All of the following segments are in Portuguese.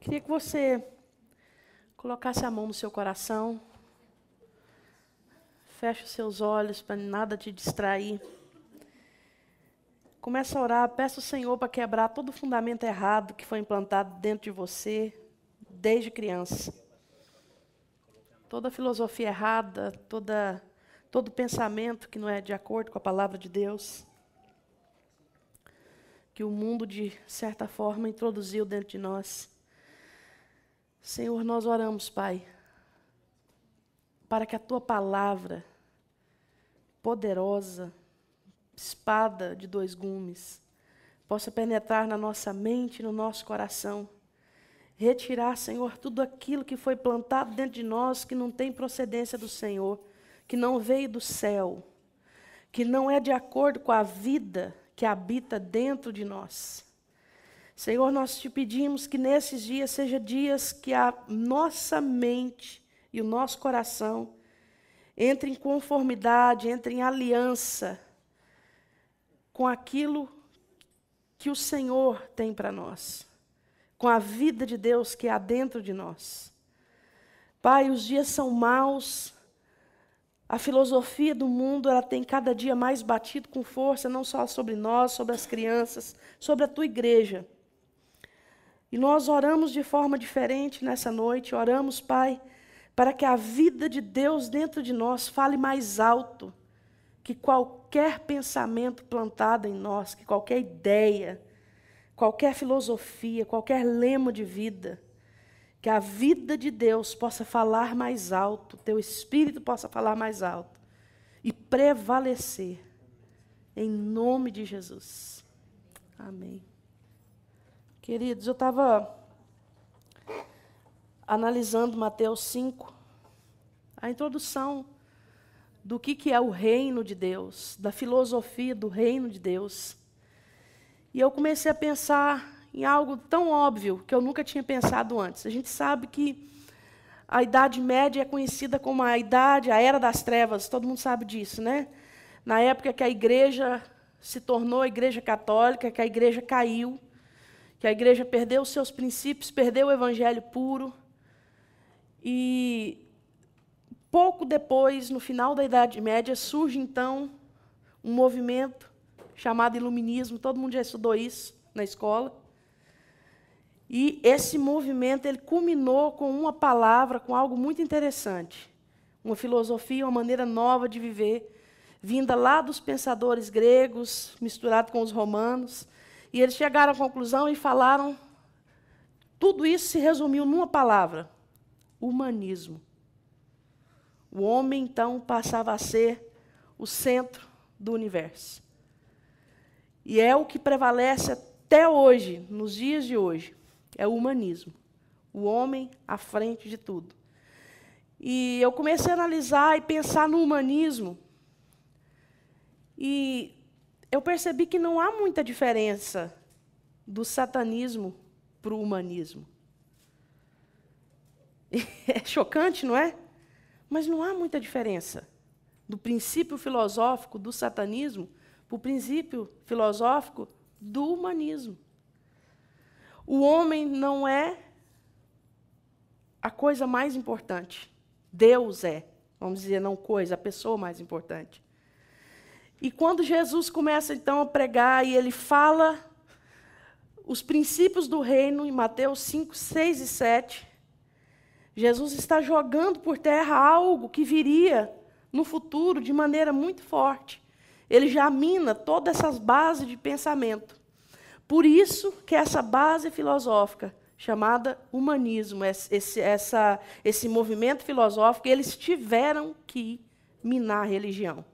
Queria que você colocasse a mão no seu coração. Feche os seus olhos para nada te distrair. Começa a orar, peça ao Senhor para quebrar todo o fundamento errado que foi implantado dentro de você desde criança. Toda filosofia errada, todo pensamento que não é de acordo com a palavra de Deus, que o mundo, de certa forma, introduziu dentro de nós. Senhor, nós oramos, Pai, para que a Tua palavra, poderosa, espada de dois gumes, possa penetrar na nossa mente e no nosso coração. Retirar, Senhor, tudo aquilo que foi plantado dentro de nós, que não tem procedência do Senhor, que não veio do céu, que não é de acordo com a vida que habita dentro de nós. Senhor, nós te pedimos que nesses dias sejam dias que a nossa mente e o nosso coração entrem em conformidade, entrem em aliança com aquilo que o Senhor tem para nós, com a vida de Deus que há dentro de nós. Pai, os dias são maus, a filosofia do mundo ela tem cada dia mais batido com força, não só sobre nós, sobre as crianças, sobre a tua igreja. E nós oramos de forma diferente nessa noite, oramos, Pai, para que a vida de Deus dentro de nós fale mais alto que qualquer pensamento plantado em nós, que qualquer ideia, qualquer filosofia, qualquer lema de vida, que a vida de Deus possa falar mais alto, teu Espírito possa falar mais alto e prevalecer, em nome de Jesus. Amém. Queridos, eu estava analisando Mateus 5, a introdução do que é o reino de Deus, da filosofia do reino de Deus. E eu comecei a pensar em algo tão óbvio que eu nunca tinha pensado antes. A gente sabe que a Idade Média é conhecida como a Era das Trevas, todo mundo sabe disso, né? Na época que a igreja se tornou a igreja católica, que a igreja caiu, que a igreja perdeu os seus princípios, perdeu o evangelho puro. E pouco depois, no final da Idade Média, surge então um movimento chamado Iluminismo, todo mundo já estudou isso na escola. E esse movimento ele culminou com uma palavra, com algo muito interessante. Uma filosofia, uma maneira nova de viver, vinda lá dos pensadores gregos, misturado com os romanos. E eles chegaram à conclusão e falaram, tudo isso se resumiu numa palavra, humanismo. O homem, então, passava a ser o centro do universo. E é o que prevalece até hoje, nos dias de hoje, é o humanismo. O homem à frente de tudo. E eu comecei a analisar e pensar no humanismo. E eu percebi que não há muita diferença do satanismo para o humanismo. É chocante, não é? Mas não há muita diferença do princípio filosófico do satanismo para o princípio filosófico do humanismo. O homem não é a coisa mais importante. Deus é, vamos dizer, não coisa, a pessoa mais importante. E quando Jesus começa, então, a pregar, e ele fala os princípios do reino, em Mateus 5, 6 e 7, Jesus está jogando por terra algo que viria no futuro de maneira muito forte. Ele já mina todas essas bases de pensamento. Por isso que essa base filosófica, chamada humanismo, esse movimento filosófico, eles tiveram que minar a religião.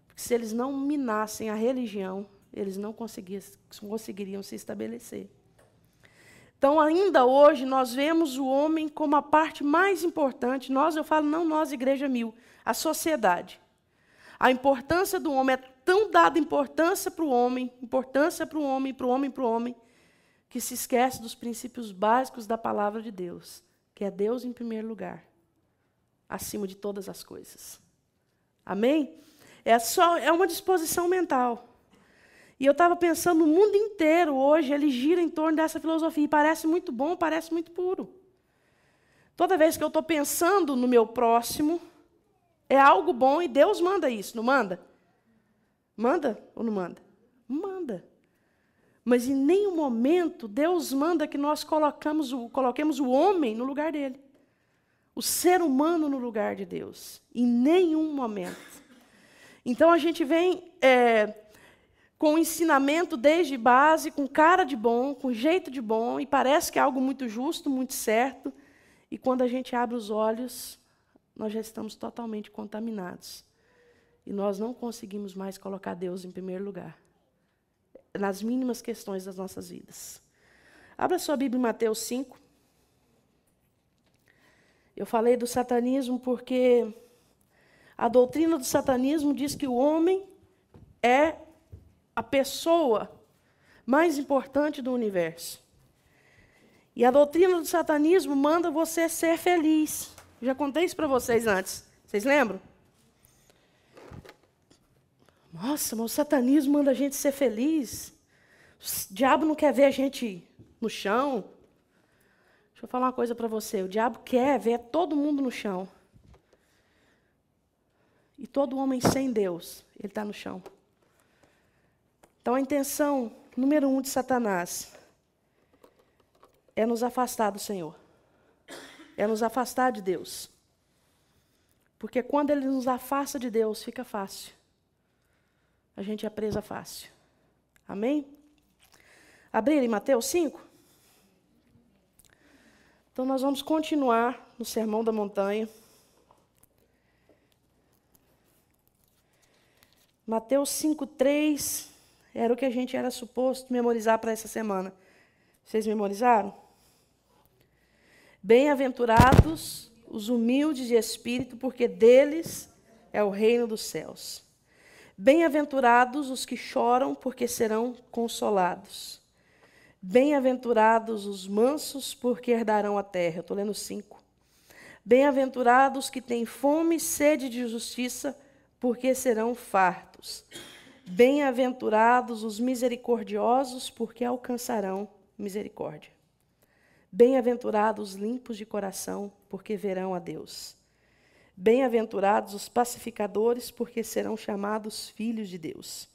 Porque se eles não minassem a religião, eles não conseguiriam se estabelecer. Então, ainda hoje, nós vemos o homem como a parte mais importante. Eu falo, não nós, Igreja Mil, a sociedade. A importância do homem é tão dada importância para o homem, que se esquece dos princípios básicos da palavra de Deus, que é Deus em primeiro lugar, acima de todas as coisas. Amém? É uma disposição mental. E eu estava pensando, o mundo inteiro hoje, ele gira em torno dessa filosofia. E parece muito bom, parece muito puro. Toda vez que eu estou pensando no meu próximo, é algo bom e Deus manda isso, não manda? Manda ou não manda? Manda. Mas em nenhum momento Deus manda que nós coloquemos o homem no lugar dele. O ser humano no lugar de Deus. Em nenhum momento. Então a gente vem com o ensinamento desde base, com cara de bom, com jeito de bom, e parece que é algo muito justo, muito certo. E quando a gente abre os olhos, nós já estamos totalmente contaminados. E nós não conseguimos mais colocar Deus em primeiro lugar. Nas mínimas questões das nossas vidas. Abra sua Bíblia em Mateus 5. Eu falei do satanismo porque a doutrina do satanismo diz que o homem é a pessoa mais importante do universo. E a doutrina do satanismo manda você ser feliz. Já contei isso para vocês antes. Vocês lembram? Nossa, mas o satanismo manda a gente ser feliz. O diabo não quer ver a gente no chão. Deixa eu falar uma coisa para você. O diabo quer ver todo mundo no chão. E todo homem sem Deus, ele está no chão. Então a intenção número 1 de Satanás é nos afastar do Senhor. É nos afastar de Deus. Porque quando ele nos afasta de Deus, fica fácil. A gente é presa fácil. Amém? Abrir em Mateus 5? Então nós vamos continuar no Sermão da Montanha. Mateus 5:3 era o que a gente era suposto memorizar para essa semana. Vocês memorizaram? Bem-aventurados os humildes de espírito, porque deles é o reino dos céus. Bem-aventurados os que choram, porque serão consolados. Bem-aventurados os mansos, porque herdarão a terra. Eu estou lendo 5. Bem-aventurados que têm fome e sede de justiça, porque serão fartos. Bem-aventurados os misericordiosos, porque alcançarão misericórdia. Bem-aventurados os limpos de coração, porque verão a Deus. Bem-aventurados os pacificadores, porque serão chamados filhos de Deus.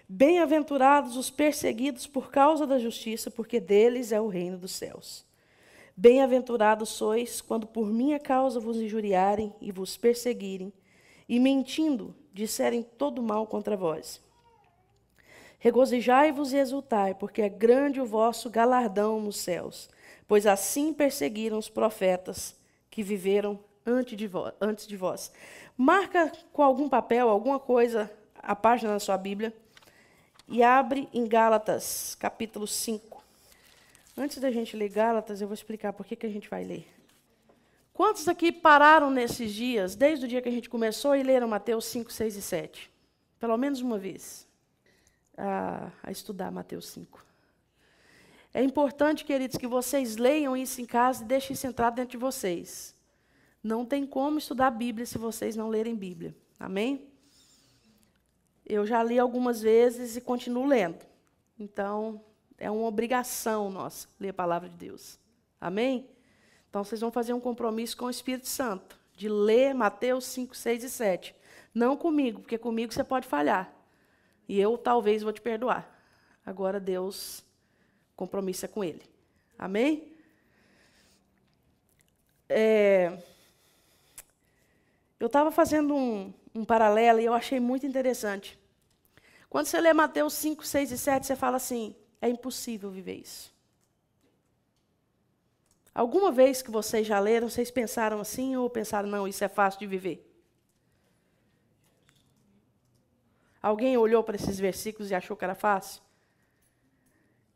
Bem-aventurados os perseguidos por causa da justiça, porque deles é o reino dos céus. Bem-aventurados sois, quando por minha causa vos injuriarem e vos perseguirem, e mentindo, disserem todo mal contra vós. Regozijai-vos e exultai, porque é grande o vosso galardão nos céus, pois assim perseguiram os profetas que viveram antes de vós. Marca com algum papel, alguma coisa, a página da sua Bíblia, e abre em Gálatas, capítulo 5. Antes da gente ler Gálatas, eu vou explicar por que a gente vai ler. Quantos aqui pararam nesses dias, desde o dia que a gente começou, e leram Mateus 5, 6 e 7? Pelo menos uma vez. A estudar Mateus 5. É importante, queridos, que vocês leiam isso em casa e deixem isso entrar dentro de vocês. Não tem como estudar a Bíblia se vocês não lerem Bíblia. Amém? Eu já li algumas vezes e continuo lendo. Então, é uma obrigação nossa ler a palavra de Deus. Amém? Então, vocês vão fazer um compromisso com o Espírito Santo, de ler Mateus 5, 6 e 7. Não comigo, porque comigo você pode falhar. E eu, talvez, vou te perdoar. Agora, Deus, compromisso é com Ele. Amém? Eu estava fazendo um paralelo e eu achei muito interessante. Quando você lê Mateus 5, 6 e 7, você fala assim, é impossível viver isso. Alguma vez que vocês já leram, vocês pensaram assim ou pensaram, não, isso é fácil de viver? Alguém olhou para esses versículos e achou que era fácil?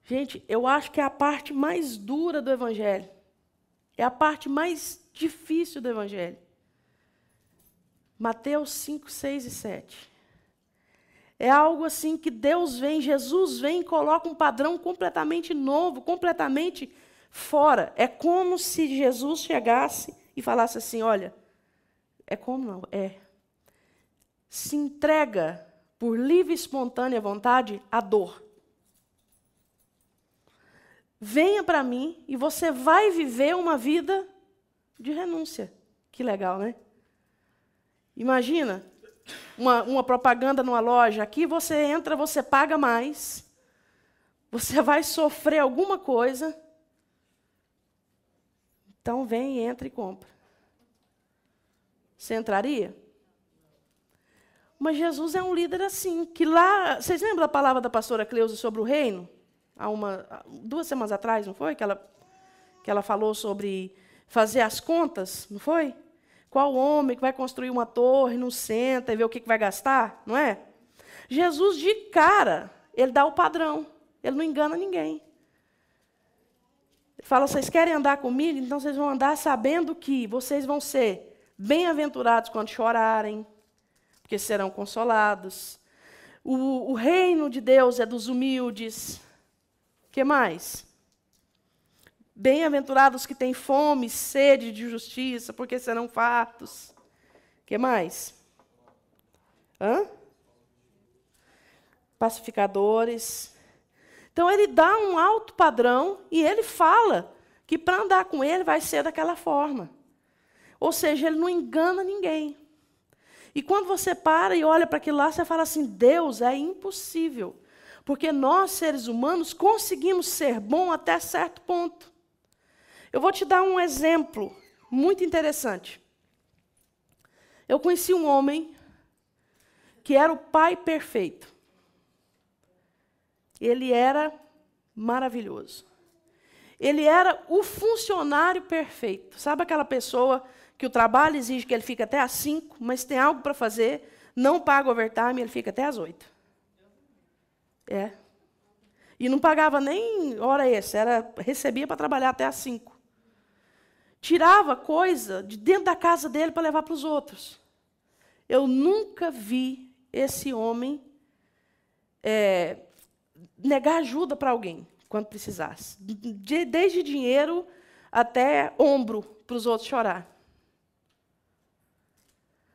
Gente, eu acho que é a parte mais dura do Evangelho. É a parte mais difícil do Evangelho. Mateus 5, 6 e 7. É algo assim que Deus vem, Jesus vem e coloca um padrão completamente novo, completamente fora. É como se Jesus chegasse e falasse assim, olha, é como não? É. Se entrega por livre e espontânea vontade, a dor. Venha para mim e você vai viver uma vida de renúncia. Que legal, né? Imagina uma propaganda numa loja. Aqui você entra, você paga mais. Você vai sofrer alguma coisa. Então vem, entra e compra. Você entraria? Mas Jesus é um líder assim, que lá... Vocês lembram da palavra da pastora Cleusa sobre o reino? Há 2 semanas atrás, não foi? Que ela falou sobre fazer as contas, não foi? Qual homem que vai construir uma torre, não senta e vê o que vai gastar, não é? Jesus, de cara, ele dá o padrão. Ele não engana ninguém. Ele fala, vocês querem andar comigo? Então vocês vão andar sabendo que vocês vão ser bem-aventurados quando chorarem, porque serão consolados. O reino de Deus é dos humildes. O que mais? Bem-aventurados que têm fome, sede de justiça, porque serão fartos. O que mais? Pacificadores. Então, ele dá um alto padrão e ele fala que para andar com ele vai ser daquela forma. Ou seja, ele não engana ninguém. E quando você para e olha para aquilo lá, você fala assim, Deus, é impossível. Porque nós, seres humanos, conseguimos ser bom até certo ponto. Eu vou te dar um exemplo muito interessante. Eu conheci um homem que era o pai perfeito. Ele era maravilhoso. Ele era o funcionário perfeito. Sabe aquela pessoa que o trabalho exige que ele fique até às 5, mas tem algo para fazer, não paga overtime, ele fica até às 8. E não pagava nem hora extra, recebia para trabalhar até às 5. Tirava coisa de dentro da casa dele para levar para os outros. Eu nunca vi esse homem negar ajuda para alguém, quando precisasse. Desde dinheiro até ombro para os outros chorar.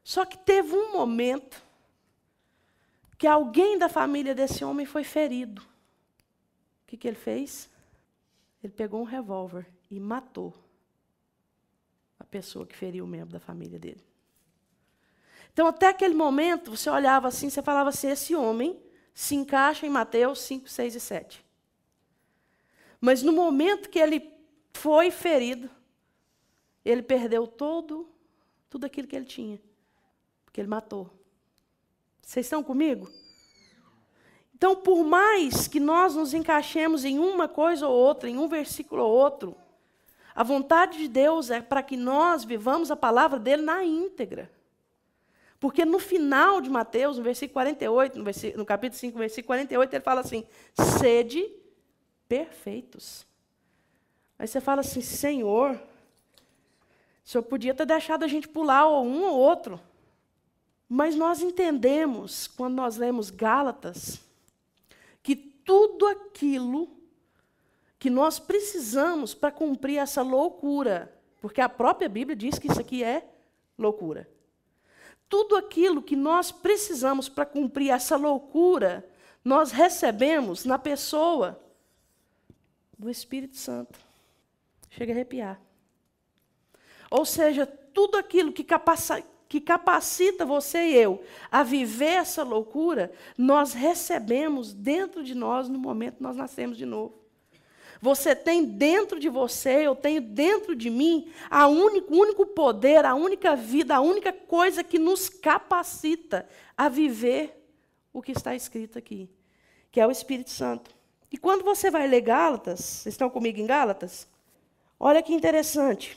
Só que teve um momento que alguém da família desse homem foi ferido. O que ele fez? Ele pegou um revólver e matou a pessoa que feriu o membro da família dele. Então, até aquele momento, você olhava assim, você falava assim, esse homem se encaixa em Mateus 5, 6 e 7. Mas no momento que ele foi ferido, ele perdeu tudo aquilo que ele tinha. Porque ele matou. Vocês estão comigo? Então, por mais que nós nos encaixemos em uma coisa ou outra, em um versículo ou outro, a vontade de Deus é para que nós vivamos a palavra dele na íntegra. Porque no final de Mateus, no versículo 48, no capítulo 5, versículo 48, ele fala assim, sede perfeitos. Aí você fala assim, Senhor, o Senhor podia ter deixado a gente pular um ou outro. Mas nós entendemos, quando nós lemos Gálatas, que tudo aquilo que nós precisamos para cumprir essa loucura, porque a própria Bíblia diz que isso aqui é loucura. Tudo aquilo que nós precisamos para cumprir essa loucura, nós recebemos na pessoa do Espírito Santo. Chega a arrepiar. Ou seja, tudo aquilo que capacita você e eu a viver essa loucura, nós recebemos dentro de nós no momento que nós nascemos de novo. Você tem dentro de você, eu tenho dentro de mim, o único poder, a única vida, a única coisa que nos capacita a viver o que está escrito aqui, que é o Espírito Santo. E quando você vai ler Gálatas, vocês estão comigo em Gálatas? Olha que interessante.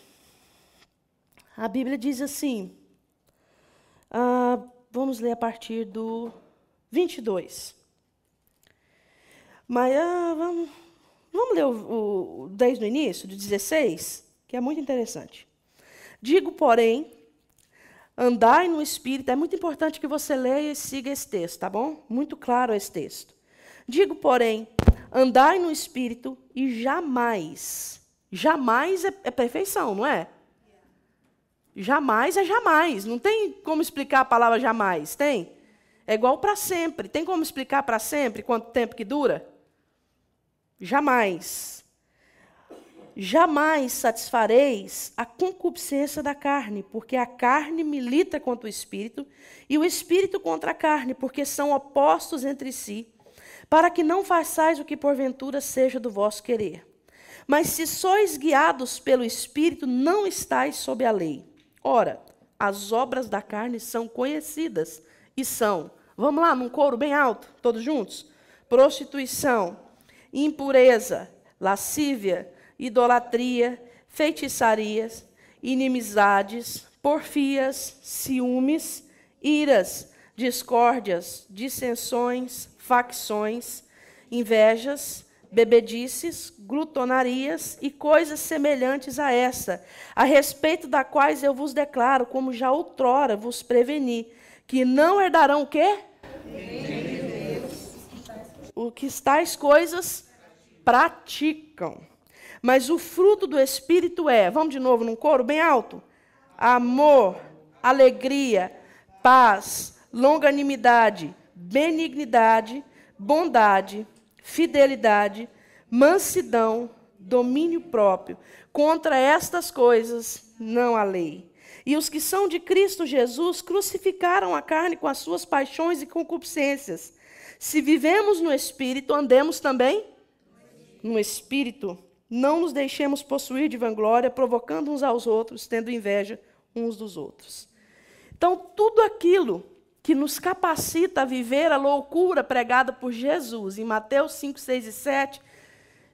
A Bíblia diz assim, vamos ler a partir do 22. Mas vamos ler o 10 no início, do 16, que é muito interessante. Digo, porém, andai no Espírito. É muito importante que você leia e siga esse texto, tá bom? Muito claro esse texto. Digo, porém, andai no Espírito e jamais é perfeição, não é? Jamais é jamais. Não tem como explicar a palavra jamais, tem? É igual para sempre. Tem como explicar para sempre quanto tempo que dura? Jamais. Jamais satisfareis a concupiscência da carne, porque a carne milita contra o espírito, e o espírito contra a carne, porque são opostos entre si, para que não façais o que porventura seja do vosso querer. Mas se sois guiados pelo espírito, não estáis sob a lei. Ora, as obras da carne são conhecidas, e são, vamos lá, num coro bem alto, todos juntos? Prostituição, impureza, lascívia, idolatria, feitiçarias, inimizades, porfias, ciúmes, iras, discórdias, dissensões, facções, invejas, bebedices, glutonarias e coisas semelhantes a essa, a respeito da quais eu vos declaro, como já outrora vos preveni, que não herdarão o quê? O que tais coisas praticam. Mas o fruto do Espírito é, vamos de novo num coro bem alto? Amor, alegria, paz, longanimidade, benignidade, bondade, fidelidade, mansidão, domínio próprio. Contra estas coisas não há lei. E os que são de Cristo Jesus crucificaram a carne com as suas paixões e concupiscências. Se vivemos no Espírito, andemos também no Espírito. Não nos deixemos possuir de vanglória, provocando uns aos outros, tendo inveja uns dos outros. Então, tudo aquilo que nos capacita a viver a loucura pregada por Jesus, em Mateus 5, 6 e 7,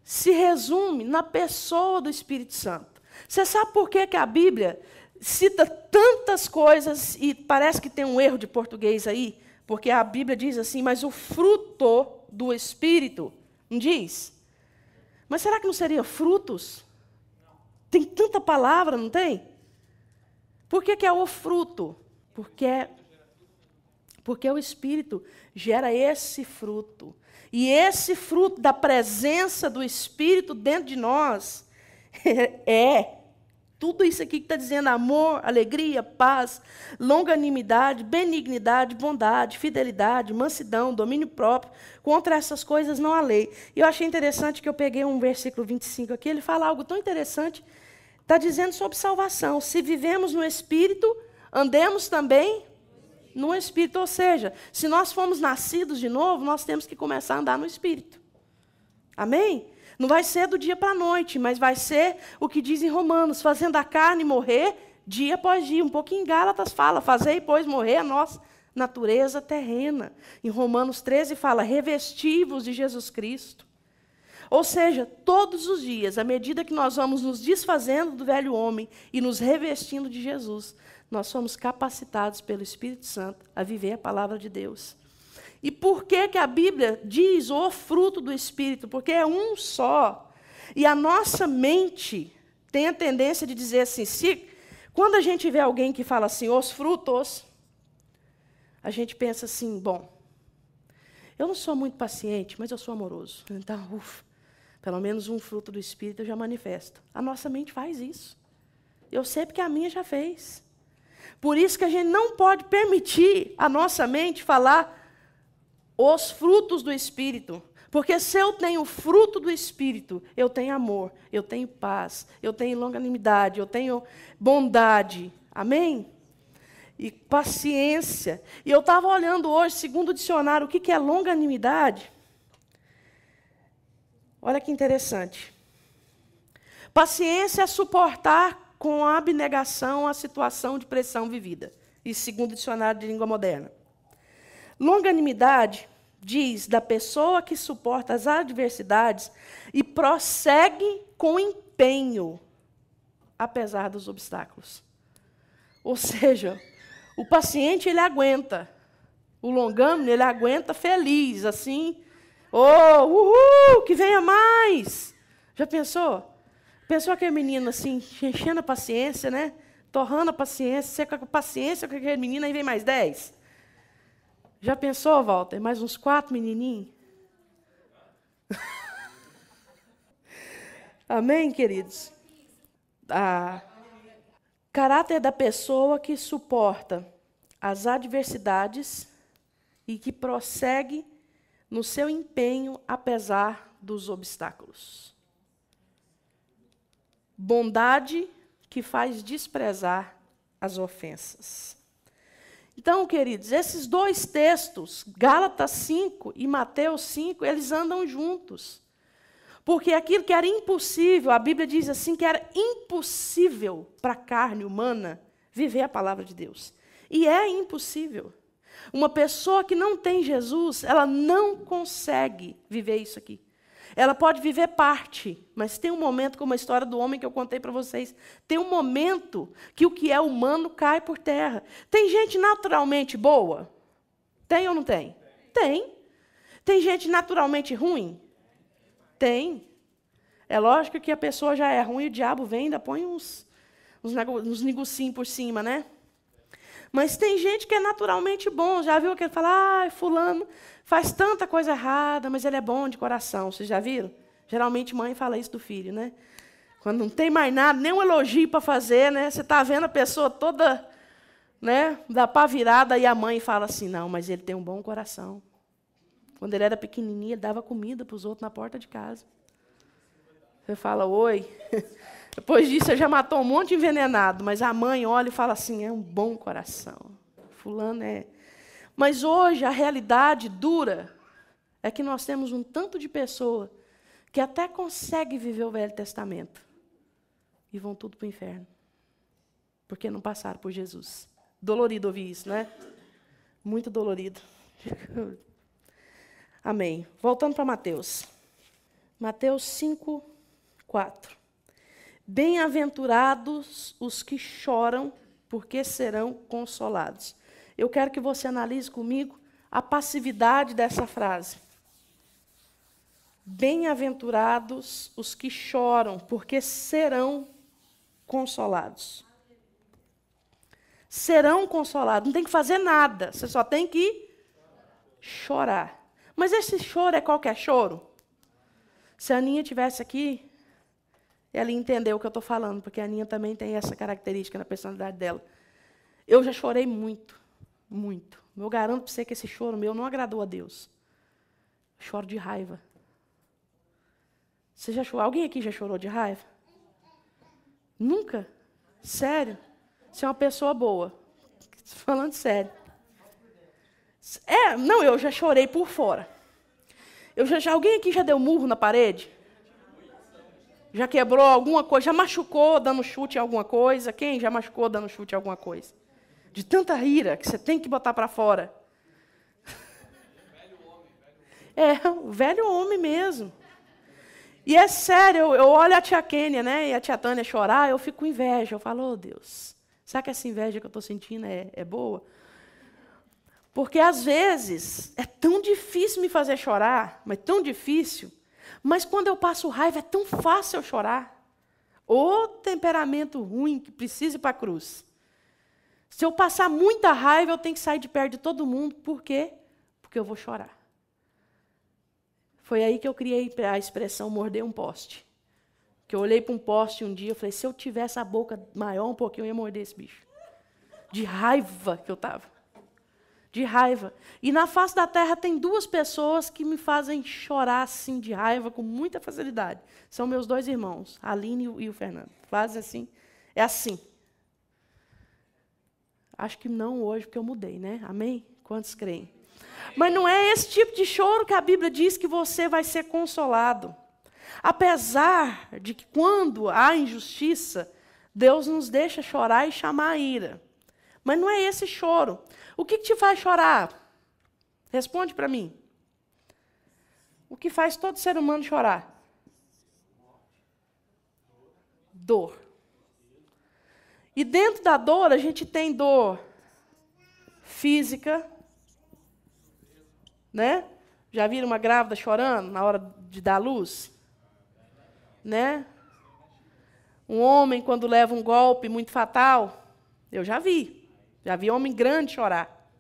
se resume na pessoa do Espírito Santo. Você sabe por que a Bíblia cita tantas coisas, e parece que tem um erro de português aí, porque a Bíblia diz assim, mas o fruto do Espírito, não diz? Mas será que não seria frutos? Tem tanta palavra, não tem? Por que é o fruto? Porque o Espírito gera esse fruto. E esse fruto da presença do Espírito dentro de nós é tudo isso aqui que está dizendo: amor, alegria, paz, longanimidade, benignidade, bondade, fidelidade, mansidão, domínio próprio. Contra essas coisas não há lei. E eu achei interessante que eu peguei um versículo 25 aqui, ele fala algo tão interessante. Está dizendo sobre salvação. Se vivemos no Espírito, andemos também no Espírito. Ou seja, se nós fomos nascidos de novo, nós temos que começar a andar no Espírito. Amém? Não vai ser do dia para a noite, mas vai ser o que diz em Romanos, fazendo a carne morrer dia após dia. Um pouquinho em Gálatas fala, fazei, pois, morrer a nossa natureza terrena. Em Romanos 13 fala, revesti-vos de Jesus Cristo. Ou seja, todos os dias, à medida que nós vamos nos desfazendo do velho homem e nos revestindo de Jesus, nós somos capacitados pelo Espírito Santo a viver a palavra de Deus. E por que a Bíblia diz o fruto do Espírito? Porque é um só. E a nossa mente tem a tendência de dizer assim, quando a gente vê alguém que fala assim, os frutos, a gente pensa assim, bom, eu não sou muito paciente, mas eu sou amoroso. Então, pelo menos um fruto do Espírito eu já manifesto. A nossa mente faz isso. Eu sei porque a minha já fez. Por isso que a gente não pode permitir a nossa mente falar os frutos do Espírito. Porque se eu tenho o fruto do Espírito, eu tenho amor, eu tenho paz, eu tenho longanimidade, eu tenho bondade. Amém? E paciência. E eu estava olhando hoje, segundo o dicionário, o que é longanimidade. Olha que interessante. Paciência é suportar com abnegação a situação de pressão vivida. Isso segundo o dicionário de língua moderna. Longanimidade diz da pessoa que suporta as adversidades e prossegue com empenho, apesar dos obstáculos. Ou seja, o paciente, ele aguenta. O longânimo, ele aguenta feliz, assim. Uhul, que venha mais. Já pensou? Pensou aquele menino assim, enchendo a paciência, né? Torrando a paciência, você com a paciência com aquele menino, aí vem mais 10. Já pensou, Walter? Mais uns 4 menininhos? Amém, queridos? Caráter da pessoa que suporta as adversidades e que prossegue no seu empenho apesar dos obstáculos. Bondade que faz desprezar as ofensas. Então, queridos, esses dois textos, Gálatas 5 e Mateus 5, eles andam juntos. Porque aquilo que era impossível, a Bíblia diz assim, que era impossível para a carne humana viver a palavra de Deus. E é impossível. Uma pessoa que não tem Jesus, ela não consegue viver isso aqui. Ela pode viver parte, mas tem um momento, como a história do homem que eu contei para vocês, tem um momento que o que é humano cai por terra. Tem gente naturalmente boa? Tem ou não tem? Tem. Tem gente naturalmente ruim? Tem. É lógico que a pessoa já é ruim, o diabo vem e ainda põe uns negocinhos por cima, né? Mas tem gente que é naturalmente bom. Já viu aquele que fala, fulano faz tanta coisa errada, mas ele é bom de coração. Vocês já viram? Geralmente mãe fala isso do filho, né? Quando não tem mais nada, nem um elogio para fazer, né? Você está vendo a pessoa toda, né, da pá virada, e a mãe fala assim, não, mas ele tem um bom coração. Quando ele era pequenininho, ele dava comida para os outros na porta de casa. Você fala, oi. Depois disso, você já matou um monte de envenenado, mas a mãe olha e fala assim, é um bom coração. Fulano é... Mas hoje, a realidade dura é que nós temos um tanto de pessoa que até consegue viver o Velho Testamento e vão tudo para o inferno, porque não passaram por Jesus. Dolorido ouvir isso, né? Muito dolorido. Amém. Voltando para Mateus. Mateus 5, 4. Bem-aventurados os que choram, porque serão consolados. Eu quero que você analise comigo a passividade dessa frase. Bem-aventurados os que choram, porque serão consolados. Serão consolados. Não tem que fazer nada, você só tem que chorar. Mas esse choro é qualquer choro? Se a Aninha estivesse aqui, ela ia entender o que eu estou falando, porque a Aninha também tem essa característica na personalidade dela. Eu já chorei muito, muito. Eu garanto para você que esse choro meu não agradou a Deus. Eu choro de raiva. Você já chorou? Alguém aqui já chorou de raiva? Nunca? Sério? Você é uma pessoa boa. Falando sério. Não, eu já chorei por fora. Alguém aqui já deu murro na parede? Já quebrou alguma coisa? Já machucou dando chute em alguma coisa? Quem já machucou dando chute em alguma coisa? De tanta ira que você tem que botar para fora. O velho homem mesmo. E é sério, eu olho a tia Kênia, né, e a tia Tânia chorar, eu fico com inveja. Eu falo, Deus, será que essa inveja que eu estou sentindo é boa? Porque, às vezes, é tão difícil me fazer chorar, mas tão difícil, mas quando eu passo raiva, é tão fácil eu chorar. Ô temperamento ruim que precisa ir para a cruz. Se eu passar muita raiva, eu tenho que sair de perto de todo mundo. Por quê? Porque eu vou chorar. Foi aí que eu criei a expressão morder um poste. Que eu olhei para um poste um dia e falei, se eu tivesse a boca maior um pouquinho, eu ia morder esse bicho. De raiva que eu estava. De raiva. E na face da terra tem duas pessoas que me fazem chorar assim de raiva com muita facilidade. São meus dois irmãos, a Aline e o Fernando. Fazem assim. É assim. Acho que não hoje, porque eu mudei, né? Amém? Quantos creem? Mas não é esse tipo de choro que a Bíblia diz que você vai ser consolado. Apesar de que quando há injustiça, Deus nos deixa chorar e chamar a ira. Mas não é esse choro. O que te faz chorar? Responde para mim. O que faz todo ser humano chorar? Dor. E dentro da dor, a gente tem dor física, né? Já viram uma grávida chorando na hora de dar luz? Né? Um homem, quando leva um golpe muito fatal, eu já vi. Já vi homem grande chorar.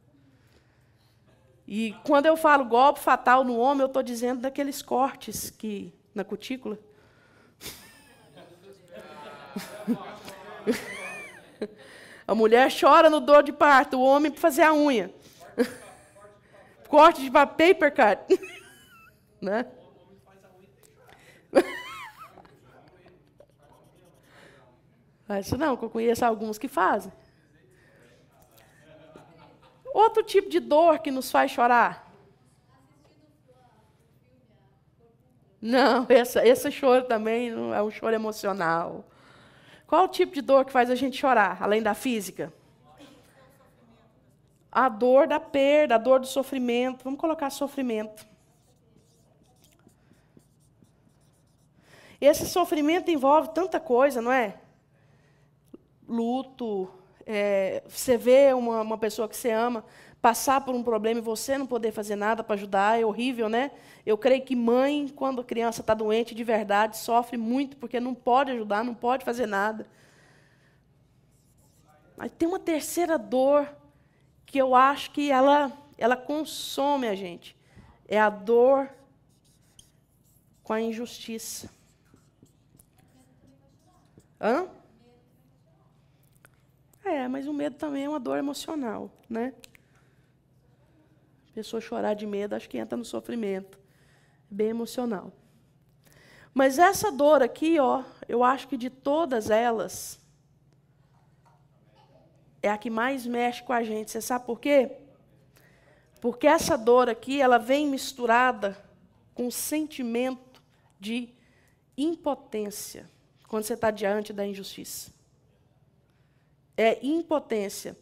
E quando eu falo golpe fatal no homem, eu estou dizendo daqueles cortes que na cutícula. A mulher chora no dor de parto, o homem para fazer a unha. corte de paper cut. Né? Isso não, que eu conheço alguns que fazem. Outro tipo de dor que nos faz chorar. Não, esse choro também não é um choro emocional. Qual o tipo de dor que faz a gente chorar, além da física? A dor da perda, a dor do sofrimento. Vamos colocar sofrimento. Esse sofrimento envolve tanta coisa, não é? Luto, você vê uma pessoa que você ama passar por um problema e você não poder fazer nada para ajudar, é horrível, né? Eu creio que mãe, quando a criança está doente de verdade, sofre muito porque não pode ajudar, não pode fazer nada. Mas tem uma terceira dor que eu acho que ela consome a gente. É a dor com a injustiça. Hã? Mas o medo também é uma dor emocional, né? A pessoa chorar de medo, acho que entra no sofrimento. Bem emocional. Mas essa dor aqui, eu acho que de todas elas, é a que mais mexe com a gente. Você sabe por quê? Porque essa dor aqui, ela vem misturada com o sentimento de impotência, quando você está diante da injustiça. É impotência.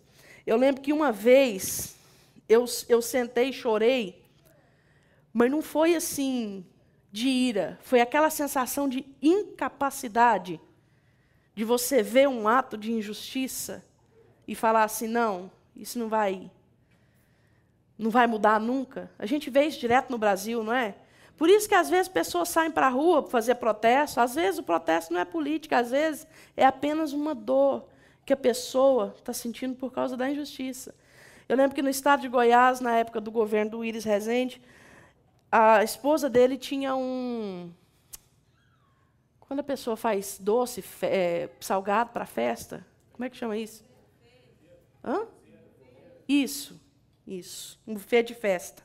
Eu lembro que uma vez, eu sentei e chorei, mas não foi assim, de ira. Foi aquela sensação de incapacidade, de você ver um ato de injustiça e falar assim, não, isso não vai mudar nunca. A gente vê isso direto no Brasil, não é? Por isso que, às vezes, pessoas saem para a rua para fazer protesto. Às vezes, o protesto não é política, às vezes, é apenas uma dor que a pessoa está sentindo por causa da injustiça. Eu lembro que no estado de Goiás, na época do governo do Iris Rezende, a esposa dele tinha um... Quando a pessoa faz doce, salgado para festa, como é que chama isso? Hã? Isso. Um buffet de festa.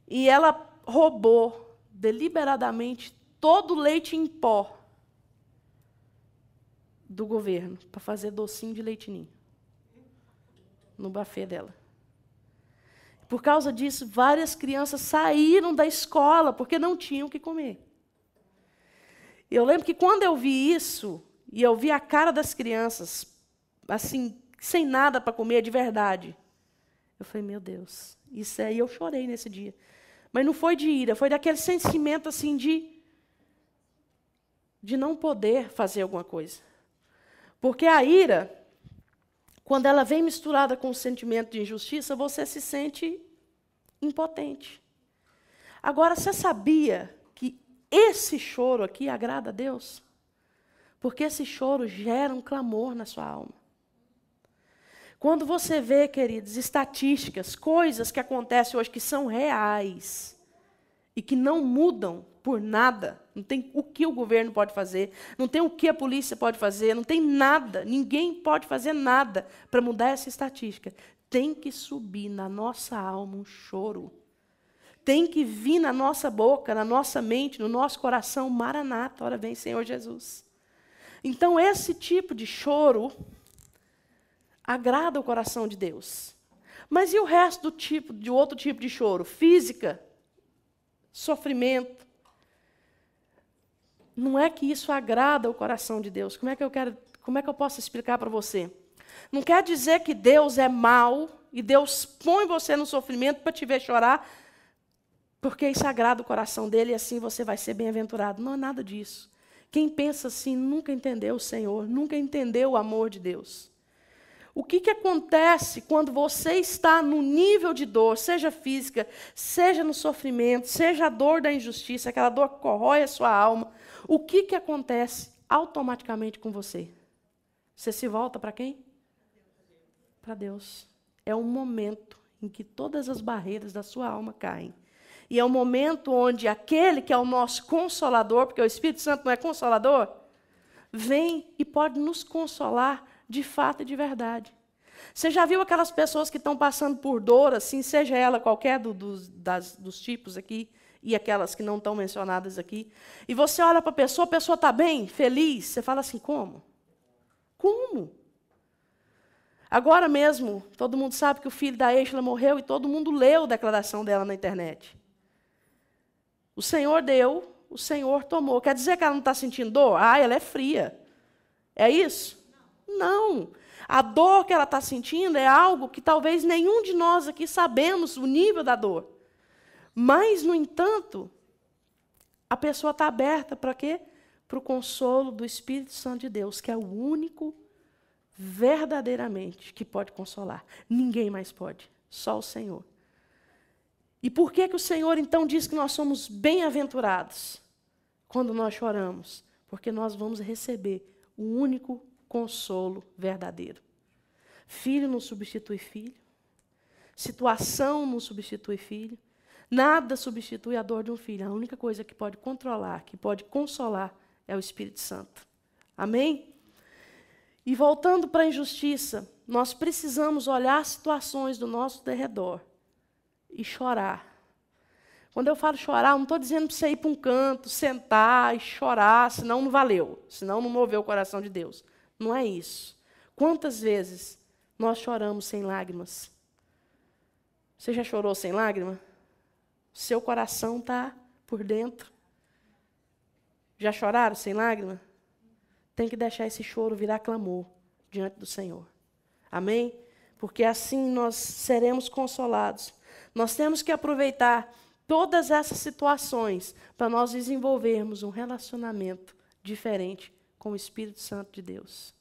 E ela roubou deliberadamente todo o leite em pó do governo para fazer docinho de leite ninho no buffet dela. Por causa disso, várias crianças saíram da escola porque não tinham o que comer. Eu lembro que quando eu vi isso, e eu vi a cara das crianças, assim, sem nada para comer de verdade, eu falei, meu Deus, isso aí, eu chorei nesse dia. Mas não foi de ira, foi daquele sentimento assim de não poder fazer alguma coisa. Porque a ira, quando ela vem misturada com o sentimento de injustiça, você se sente impotente. Agora, você sabia que esse choro aqui agrada a Deus? Porque esse choro gera um clamor na sua alma. Quando você vê, queridos, estatísticas, coisas que acontecem hoje que são reais e que não mudam por nada, não tem o que o governo pode fazer, não tem o que a polícia pode fazer, não tem nada, ninguém pode fazer nada para mudar essa estatística. Tem que subir na nossa alma um choro. Tem que vir na nossa boca, na nossa mente, no nosso coração, Maranata, ora vem Senhor Jesus. Então, esse tipo de choro agrada o coração de Deus. Mas e o resto de outro tipo de choro? Física, sofrimento. Não é que isso agrada o coração de Deus. Como é que eu posso explicar para você? Não quer dizer que Deus é mau e Deus põe você no sofrimento para te ver chorar, porque isso agrada o coração dele e assim você vai ser bem-aventurado. Não é nada disso. Quem pensa assim nunca entendeu o Senhor, nunca entendeu o amor de Deus. O que acontece quando você está no nível de dor, seja física, seja no sofrimento, seja a dor da injustiça, aquela dor que corrói a sua alma, o que acontece automaticamente com você? Você se volta para quem? Para Deus. É um momento em que todas as barreiras da sua alma caem. E é um momento onde aquele que é o nosso consolador, porque o Espírito Santo não é consolador, vem e pode nos consolar de fato e de verdade. Você já viu aquelas pessoas que estão passando por dor, assim, seja ela qualquer dos tipos aqui, e aquelas que não estão mencionadas aqui, e você olha para a pessoa está bem, feliz, você fala assim, como? Como? Agora mesmo, todo mundo sabe que o filho da Eixla morreu e todo mundo leu a declaração dela na internet. O Senhor deu, o Senhor tomou. Quer dizer que ela não está sentindo dor? Ah, ela é fria. É isso? Não. A dor que ela está sentindo é algo que talvez nenhum de nós aqui sabemos o nível da dor. Mas, no entanto, a pessoa está aberta para quê? Para o consolo do Espírito Santo de Deus, que é o único verdadeiramente que pode consolar. Ninguém mais pode, só o Senhor. E por que o Senhor então diz que nós somos bem-aventurados quando nós choramos? Porque nós vamos receber o único consolo verdadeiro. Filho não substitui filho, situação não substitui filho, nada substitui a dor de um filho. A única coisa que pode controlar, que pode consolar, é o Espírito Santo. Amém? E voltando para a injustiça, nós precisamos olhar situações do nosso derredor e chorar. Quando eu falo chorar, eu não estou dizendo para você ir para um canto, sentar e chorar, senão não valeu, senão não moveu o coração de Deus. Não é isso. Quantas vezes nós choramos sem lágrimas? Você já chorou sem lágrima? Seu coração está por dentro. Já choraram sem lágrima? Tem que deixar esse choro virar clamor diante do Senhor. Amém? Porque assim nós seremos consolados. Nós temos que aproveitar todas essas situações para nós desenvolvermos um relacionamento diferente com o Espírito Santo de Deus.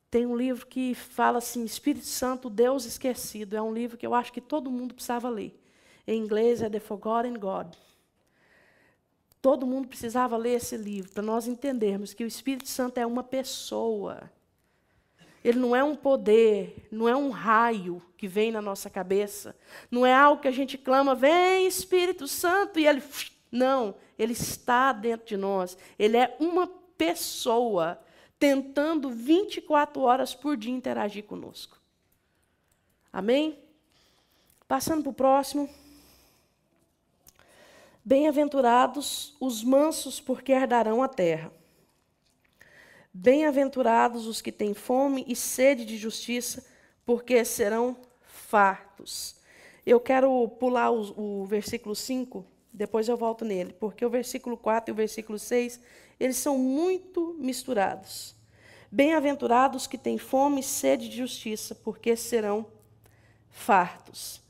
Tem um livro que fala assim, Espírito Santo, Deus Esquecido. É um livro que eu acho que todo mundo precisava ler. Em inglês é The Forgotten God. Todo mundo precisava ler esse livro para nós entendermos que o Espírito Santo é uma pessoa. Ele não é um poder, não é um raio que vem na nossa cabeça. Não é algo que a gente clama, vem Espírito Santo, e ele... Não, ele está dentro de nós. Ele é uma pessoa tentando 24 horas por dia interagir conosco. Amém? Passando para o próximo. Bem-aventurados os mansos, porque herdarão a terra. Bem-aventurados os que têm fome e sede de justiça, porque serão fartos. Eu quero pular o versículo 5, depois eu volto nele, porque o versículo 4 e o versículo 6, eles são muito misturados. Bem-aventurados que têm fome e sede de justiça, porque serão fartos.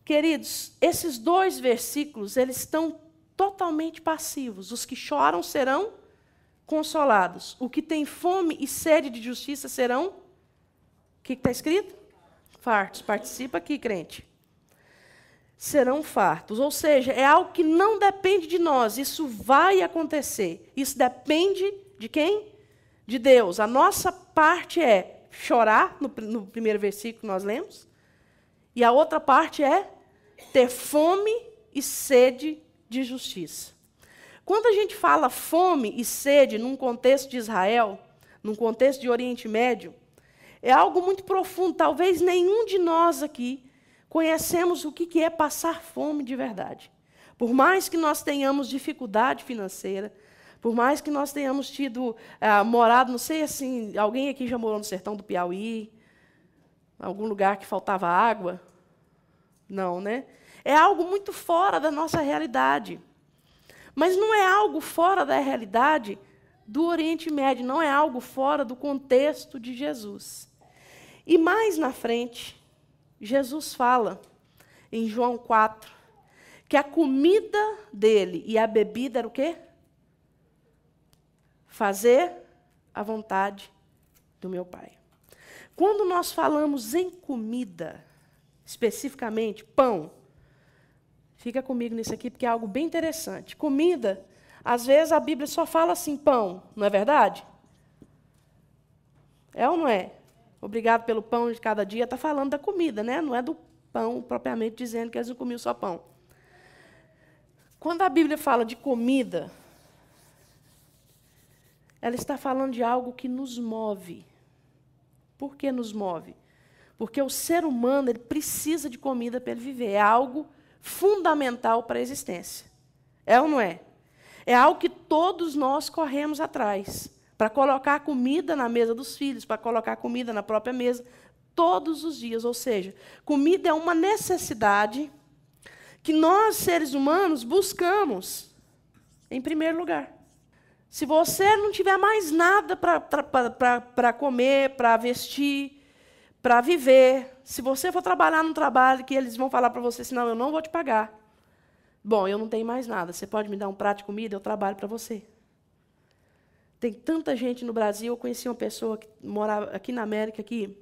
Queridos, esses dois versículos, eles estão totalmente passivos. Os que choram serão consolados. O que tem fome e sede de justiça serão... O que está escrito? Fartos. Participa aqui, crente. Serão fartos. Ou seja, é algo que não depende de nós. Isso vai acontecer. Isso depende de quem? De Deus. A nossa parte é chorar, no primeiro versículo que nós lemos. E a outra parte é ter fome e sede de justiça. Quando a gente fala fome e sede num contexto de Israel, num contexto de Oriente Médio, é algo muito profundo. Talvez nenhum de nós aqui conhecemos o que é passar fome de verdade. Por mais que nós tenhamos dificuldade financeira, por mais que nós tenhamos tido, morado, não sei assim, alguém aqui já morou no sertão do Piauí, algum lugar que faltava água? Não, né? É algo muito fora da nossa realidade. Mas não é algo fora da realidade do Oriente Médio, não é algo fora do contexto de Jesus. E mais na frente, Jesus fala, em João 4, que a comida dele e a bebida era o quê? Fazer a vontade do meu Pai. Quando nós falamos em comida, especificamente pão, fica comigo nisso aqui, porque é algo bem interessante. Comida, às vezes a Bíblia só fala assim, pão, não é verdade? É ou não é? Obrigado pelo pão de cada dia, está falando da comida, né? Não é do pão propriamente dizendo que eles não comiam só pão. Quando a Bíblia fala de comida, ela está falando de algo que nos move. Por que nos move? Porque o ser humano ele precisa de comida para ele viver. É algo fundamental para a existência. É ou não é? É algo que todos nós corremos atrás. Para colocar comida na mesa dos filhos, para colocar comida na própria mesa, todos os dias. Ou seja, comida é uma necessidade que nós, seres humanos, buscamos em primeiro lugar. Se você não tiver mais nada para comer, para vestir, para viver, se você for trabalhar num trabalho que eles vão falar para você, senão eu não vou te pagar. Bom, eu não tenho mais nada, você pode me dar um prato de comida, eu trabalho para você. Tem tanta gente no Brasil, eu conheci uma pessoa que morava aqui na América, que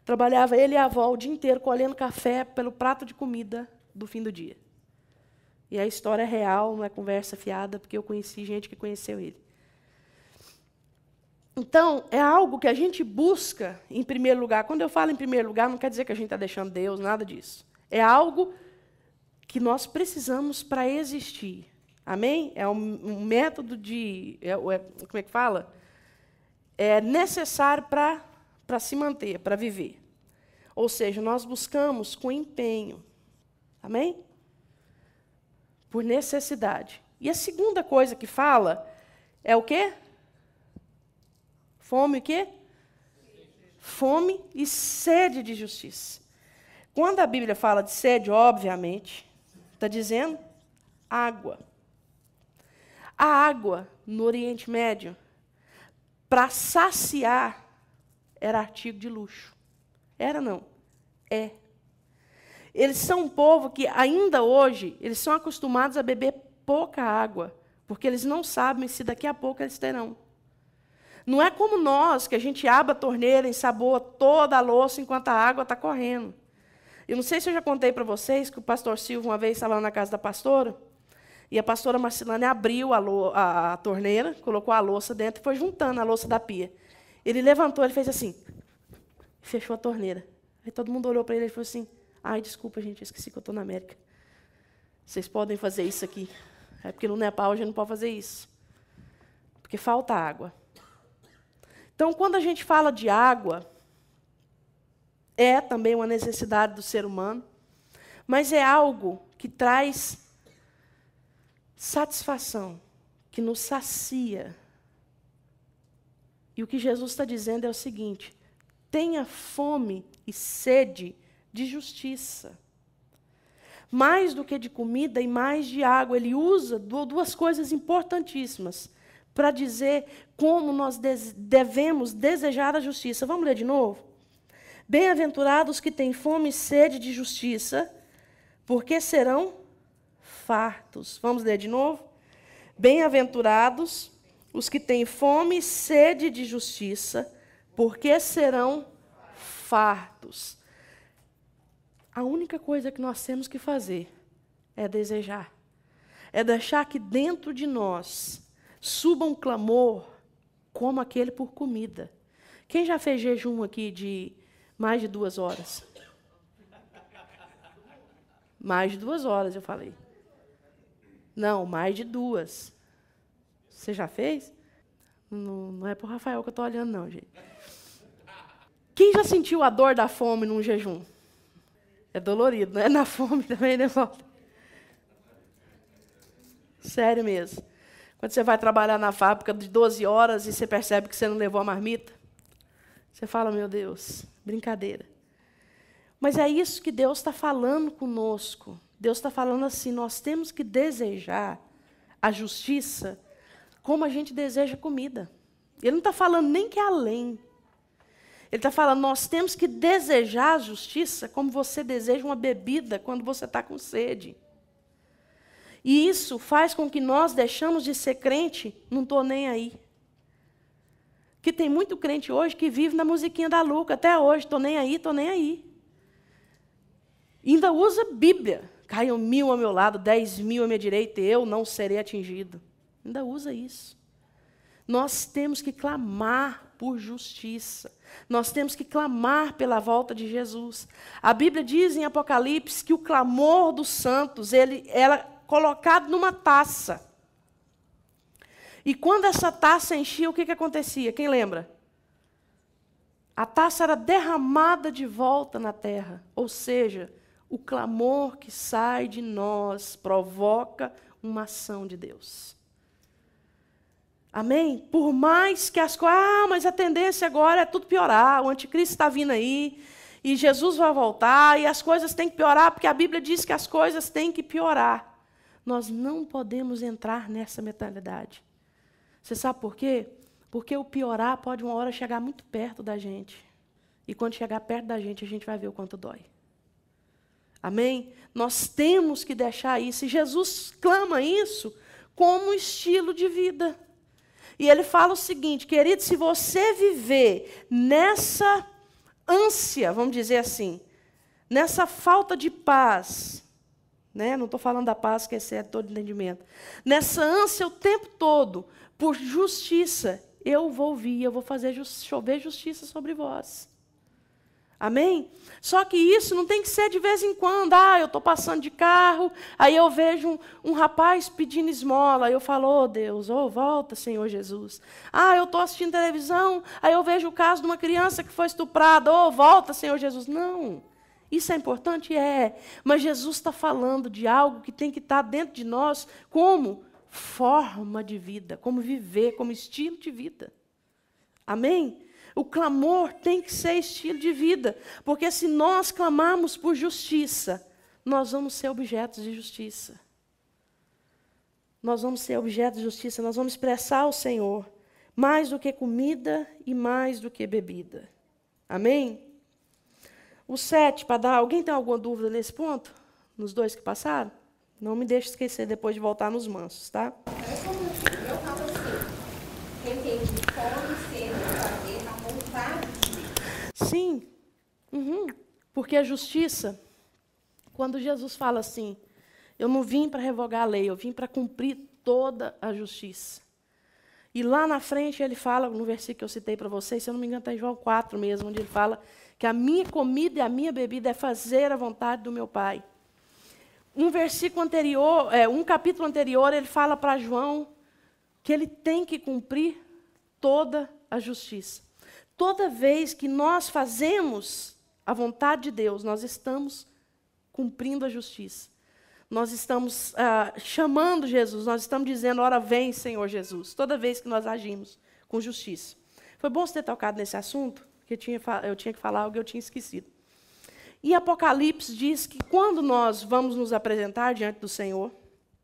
trabalhava ele e a avó o dia inteiro colhendo café pelo prato de comida do fim do dia. E a história é real, não é conversa fiada, porque eu conheci gente que conheceu ele. Então, é algo que a gente busca em primeiro lugar. Quando eu falo em primeiro lugar, não quer dizer que a gente está deixando Deus, nada disso. É algo que nós precisamos para existir. Amém? É um método de... como é que fala? É necessário para se manter, para viver. Ou seja, nós buscamos com empenho. Amém? Por necessidade. E a segunda coisa que fala é o quê? Fome o quê? Fome e sede de justiça. Quando a Bíblia fala de sede, obviamente, está dizendo água. A água, no Oriente Médio, para saciar, era artigo de luxo. Era não? É. Eles são um povo que, ainda hoje, eles são acostumados a beber pouca água, porque eles não sabem se daqui a pouco eles terão. Não é como nós, que a gente abre a torneira, ensaboa toda a louça enquanto a água está correndo. Eu não sei se eu já contei para vocês que o pastor Silvio, uma vez, estava lá na casa da pastora, e a pastora Marcilane abriu a torneira, colocou a louça dentro e foi juntando a louça da pia. Ele levantou, ele fez assim, fechou a torneira. Aí todo mundo olhou para ele e falou assim, ai, desculpa, gente, eu esqueci que eu estou na América. Vocês podem fazer isso aqui. É porque no Nepal a gente não pode fazer isso. Porque falta água. Então, quando a gente fala de água, é também uma necessidade do ser humano, mas é algo que traz satisfação, que nos sacia. E o que Jesus está dizendo é o seguinte, tenha fome e sede de justiça. Mais do que de comida e mais de água. Ele usa duas coisas importantíssimas para dizer como nós devemos desejar a justiça. Vamos ler de novo? Bem-aventurados que têm fome e sede de justiça, porque serão fartos. Vamos ler de novo? Bem-aventurados os que têm fome e sede de justiça, porque serão fartos. A única coisa que nós temos que fazer é desejar. É deixar que dentro de nós suba um clamor como aquele por comida. Quem já fez jejum aqui de mais de 2 horas? Mais de 2 horas, eu falei. Não, mais de 2. Você já fez? Não é para o Rafael que eu estou olhando, não, gente. Quem já sentiu a dor da fome num jejum? É dolorido, não é? Na fome também, né, Walter? Sério mesmo. Quando você vai trabalhar na fábrica de 12 horas e você percebe que você não levou a marmita, você fala, meu Deus, brincadeira. Mas é isso que Deus está falando conosco. Deus está falando assim, nós temos que desejar a justiça como a gente deseja comida. Ele não está falando nem que é além. Ele está falando, nós temos que desejar a justiça como você deseja uma bebida quando você está com sede. E isso faz com que nós deixamos de ser crente, não estou nem aí. Que tem muito crente hoje que vive na musiquinha da Luca, até hoje, estou nem aí, estou nem aí. E ainda usa Bíblia. Caiam 1000 ao meu lado, 10.000 à minha direita, e eu não serei atingido. Ainda usa isso. Nós temos que clamar por justiça. Nós temos que clamar pela volta de Jesus. A Bíblia diz em Apocalipse que o clamor dos santos, ele era colocado numa taça. E quando essa taça enchia, o que acontecia? Quem lembra? A taça era derramada de volta na terra. Ou seja, o clamor que sai de nós provoca uma ação de Deus. Amém? Por mais que as coisas... mas a tendência agora é tudo piorar. O anticristo está vindo aí. E Jesus vai voltar. E as coisas têm que piorar, porque a Bíblia diz que as coisas têm que piorar. Nós não podemos entrar nessa mentalidade. Você sabe por quê? Porque o piorar pode uma hora chegar muito perto da gente. E quando chegar perto da gente, a gente vai ver o quanto dói. Amém? Nós temos que deixar isso. E Jesus clama isso como estilo de vida. E ele fala o seguinte, querido, se você viver nessa ânsia, vamos dizer assim, nessa falta de paz, né? Não estou falando da paz que excede todo entendimento, nessa ânsia o tempo todo por justiça, eu vou vir, eu vou fazer chover justiça sobre vós. Amém? Só que isso não tem que ser de vez em quando. Eu estou passando de carro, aí eu vejo um rapaz pedindo esmola, aí eu falo, Deus, volta, Senhor Jesus. Eu estou assistindo televisão, aí eu vejo o caso de uma criança que foi estuprada, volta, Senhor Jesus. Não, isso é importante? É, mas Jesus está falando de algo que tem que estar dentro de nós como forma de vida, como viver, como estilo de vida. Amém? O clamor tem que ser estilo de vida, porque se nós clamarmos por justiça, nós vamos ser objetos de justiça. Nós vamos ser objetos de justiça, nós vamos expressar ao Senhor mais do que comida e mais do que bebida. Amém? O 7, para dar... Alguém tem alguma dúvida nesse ponto? Nos dois que passaram? Não me deixe esquecer depois de voltar nos mansos, tá? Eu falo assim, eu entendi como ser fazer a vontade de Deus. Sim. Porque a justiça, quando Jesus fala assim, eu não vim para revogar a lei, eu vim para cumprir toda a justiça. E lá na frente ele fala, no versículo que eu citei para vocês, se eu não me engano está em João 4 mesmo, onde ele fala que a minha comida e a minha bebida é fazer a vontade do meu Pai. Um versículo anterior, um capítulo anterior, ele fala para João que ele tem que cumprir toda a justiça. Toda vez que nós fazemos a vontade de Deus, nós estamos cumprindo a justiça. Nós estamos chamando Jesus, nós estamos dizendo, ora vem, Senhor Jesus, toda vez que nós agimos com justiça. Foi bom você ter tocado nesse assunto, porque eu tinha que falar algo que eu tinha esquecido. E Apocalipse diz que quando nós vamos nos apresentar diante do Senhor,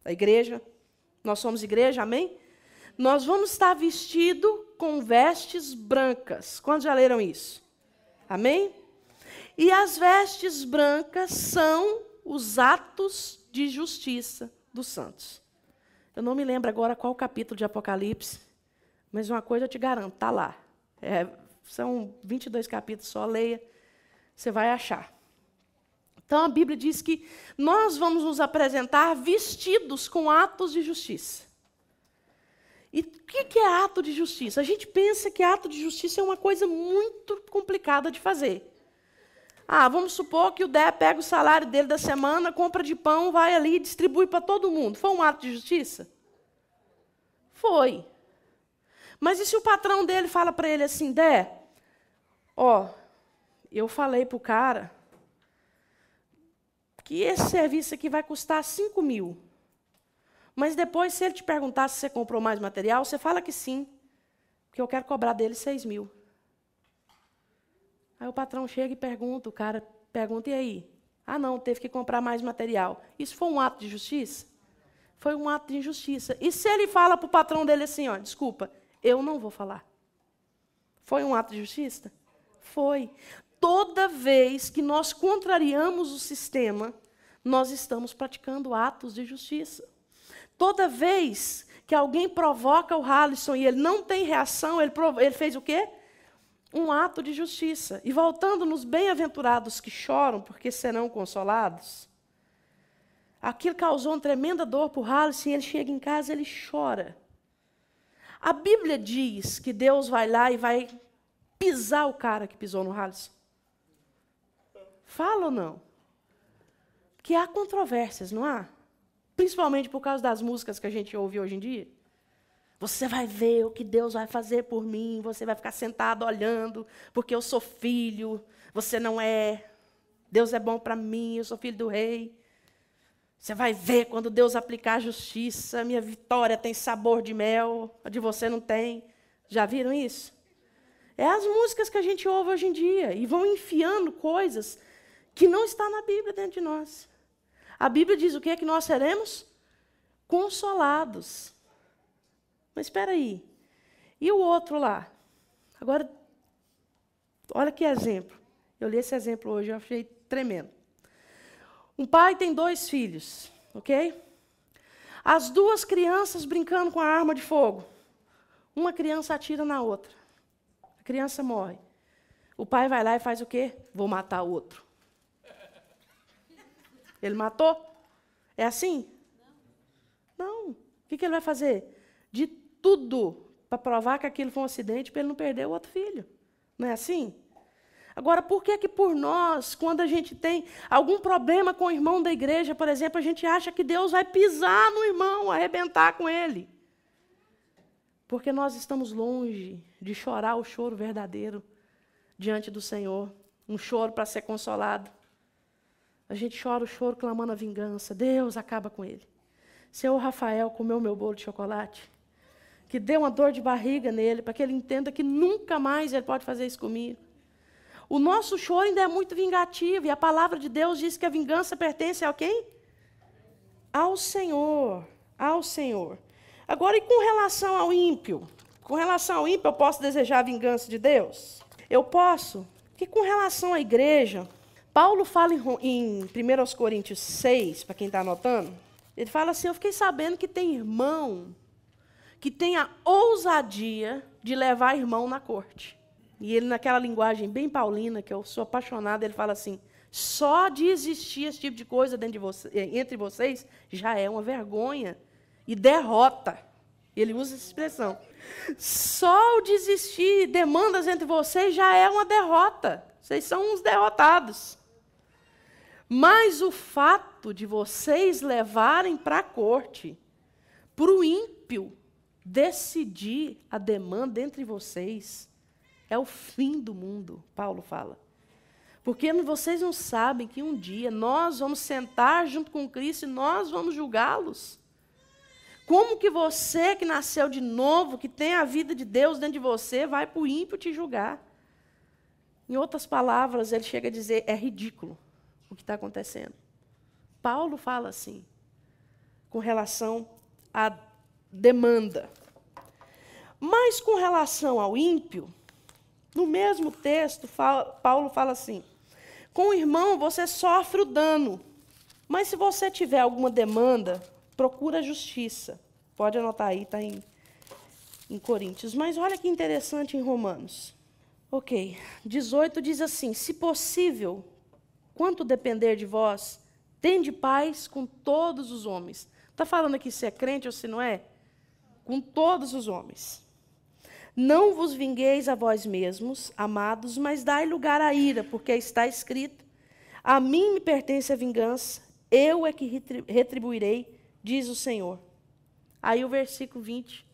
a igreja, nós somos igreja, amém? Nós vamos estar vestidos com vestes brancas. Quantos já leram isso? Amém? E as vestes brancas são os atos de justiça dos santos. Eu não me lembro agora qual capítulo de Apocalipse, mas uma coisa eu te garanto, está lá. São 22 capítulos, só leia, você vai achar. Então a Bíblia diz que nós vamos nos apresentar vestidos com atos de justiça. E o que é ato de justiça? A gente pensa que ato de justiça é uma coisa muito complicada de fazer. Vamos supor que o Dé pega o salário dele da semana, compra de pão, vai ali e distribui para todo mundo. Foi um ato de justiça? Foi. Mas e se o patrão dele fala para ele assim, Dé, eu falei para o cara que esse serviço aqui vai custar 5 mil. Mas depois, se ele te perguntar se você comprou mais material, você fala que sim, porque eu quero cobrar dele 6 mil. Aí o patrão chega e pergunta, o cara pergunta, e aí? Não, teve que comprar mais material. Isso foi um ato de justiça? Foi um ato de injustiça. E se ele fala para o patrão dele assim, desculpa, eu não vou falar. Foi um ato de justiça? Foi. Toda vez que nós contrariamos o sistema, nós estamos praticando atos de justiça. Toda vez que alguém provoca o Halisson e ele não tem reação, ele fez o quê? Um ato de justiça. E voltando nos bem-aventurados que choram, porque serão consolados, aquilo causou uma tremenda dor para o Halisson, e ele chega em casa e ele chora. A Bíblia diz que Deus vai lá e vai pisar o cara que pisou no Halisson. Fala ou não? Que há controvérsias, não há? Principalmente por causa das músicas que a gente ouve hoje em dia. Você vai ver o que Deus vai fazer por mim, você vai ficar sentado olhando, porque eu sou filho, você não é. Deus é bom para mim, eu sou filho do rei. Você vai ver quando Deus aplicar a justiça, minha vitória tem sabor de mel, a de você não tem. Já viram isso? É as músicas que a gente ouve hoje em dia, e vão enfiando coisas que não estão na Bíblia dentro de nós. A Bíblia diz o quê? Que nós seremos consolados. Mas espera aí, e o outro lá? Agora, olha que exemplo. Eu li esse exemplo hoje, eu achei tremendo. Um pai tem 2 filhos, ok? As 2 crianças brincando com a arma de fogo. Uma criança atira na outra. A criança morre. O pai vai lá e faz o quê? Vou matar o outro. Ele matou? É assim? Não. O que ele vai fazer? De tudo para provar que aquilo foi um acidente, para ele não perder o outro filho. Não é assim? Agora, por que por nós, quando a gente tem algum problema com o irmão da igreja, por exemplo, a gente acha que Deus vai pisar no irmão, arrebentar com ele? Porque nós estamos longe de chorar o choro verdadeiro diante do Senhor, um choro para ser consolado. A gente chora o choro clamando a vingança. Deus acaba com ele. Senhor Rafael comeu meu bolo de chocolate, que deu uma dor de barriga nele, para que ele entenda que nunca mais ele pode fazer isso comigo. O nosso choro ainda é muito vingativo, e a palavra de Deus diz que a vingança pertence a quem? Ao Senhor. Ao Senhor. Agora, e com relação ao ímpio? Com relação ao ímpio, eu posso desejar a vingança de Deus? Eu posso. Porque com relação à igreja, Paulo fala em 1 Coríntios 6, para quem está anotando, ele fala assim, eu fiquei sabendo que tem irmão que tem a ousadia de levar irmão na corte. E ele, naquela linguagem bem paulina, que eu sou apaixonada, ele fala assim, só de existir esse tipo de coisa entre vocês já é uma vergonha e derrota. Ele usa essa expressão. Só o de existir demandas entre vocês já é uma derrota. Vocês são uns derrotados. Mas o fato de vocês levarem para a corte, para o ímpio decidir a demanda entre vocês, é o fim do mundo, Paulo fala. Porque vocês não sabem que um dia nós vamos sentar junto com Cristo e nós vamos julgá-los. Como que você que nasceu de novo, que tem a vida de Deus dentro de você, vai para o ímpio te julgar? Em outras palavras, ele chega a dizer, é ridículo o que está acontecendo. Paulo fala assim, com relação à demanda. Mas com relação ao ímpio, no mesmo texto, Paulo fala assim, com o irmão você sofre o dano, mas se você tiver alguma demanda, procura a justiça. Pode anotar aí, está em Coríntios. Mas olha que interessante em Romanos. Ok, 18 diz assim, se possível, quanto depender de vós, tende paz com todos os homens. Está falando aqui se é crente ou se não é? Com todos os homens. Não vos vingueis a vós mesmos, amados, mas dai lugar à ira, porque está escrito, a mim me pertence a vingança, eu é que retribuirei, diz o Senhor. Aí o versículo 20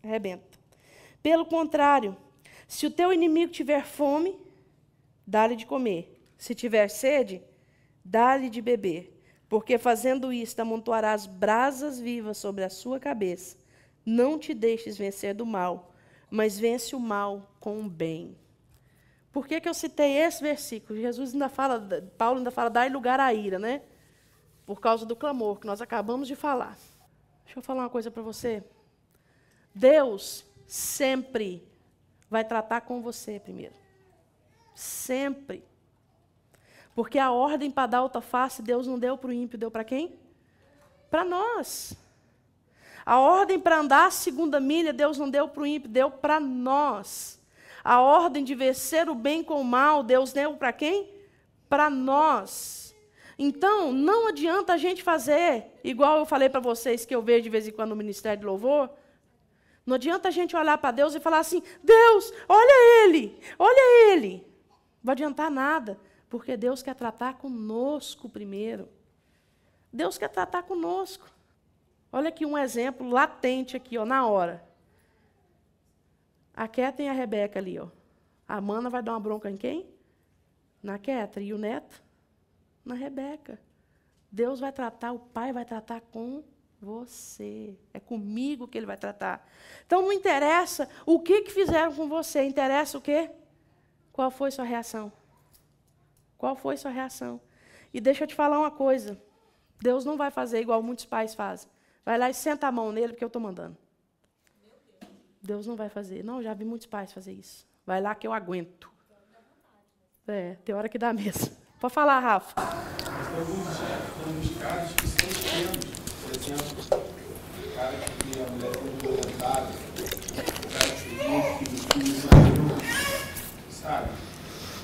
arrebenta. Pelo contrário, se o teu inimigo tiver fome, dá-lhe de comer. Se tiver sede, dá-lhe de beber. Porque fazendo isto, amontoarás brasas vivas sobre a sua cabeça. Não te deixes vencer do mal, mas vence o mal com o bem. Por que eu citei esse versículo? Paulo ainda fala, dai lugar à ira, né? Por causa do clamor que nós acabamos de falar. Deixa eu falar uma coisa para você. Deus sempre vai tratar com você primeiro. Sempre. Porque a ordem para dar alta face, Deus não deu para o ímpio, deu para quem? Para nós. A ordem para andar a segunda milha, Deus não deu para o ímpio, deu para nós. A ordem de vencer o bem com o mal, Deus deu para quem? Para nós. Então, não adianta a gente fazer, igual eu falei para vocês, que eu vejo de vez em quando no Ministério de Louvor, não adianta a gente olhar para Deus e falar assim, Deus, olha ele, olha ele. Não vai adiantar nada, porque Deus quer tratar conosco primeiro. Deus quer tratar conosco. Olha aqui um exemplo latente aqui, ó, na hora. A Kétia e a Rebeca ali, ó. A Mana vai dar uma bronca em quem? Na Kétia. E o neto? Na Rebeca. Deus vai tratar, o pai vai tratar com você. É comigo que ele vai tratar. Então não interessa o que fizeram com você, interessa o quê? Qual foi sua reação? Qual foi sua reação? E deixa eu te falar uma coisa. Deus não vai fazer igual muitos pais fazem. Vai lá e senta a mão nele porque eu estou mandando. Deus não vai fazer. Não, já vi muitos pais fazer isso. Vai lá que eu aguento. Tem hora que dá mesmo. Pode falar, Rafa. Alguns casos que são extremos. Por exemplo, o cara que a mulher foi violentada, o cara que o sabe?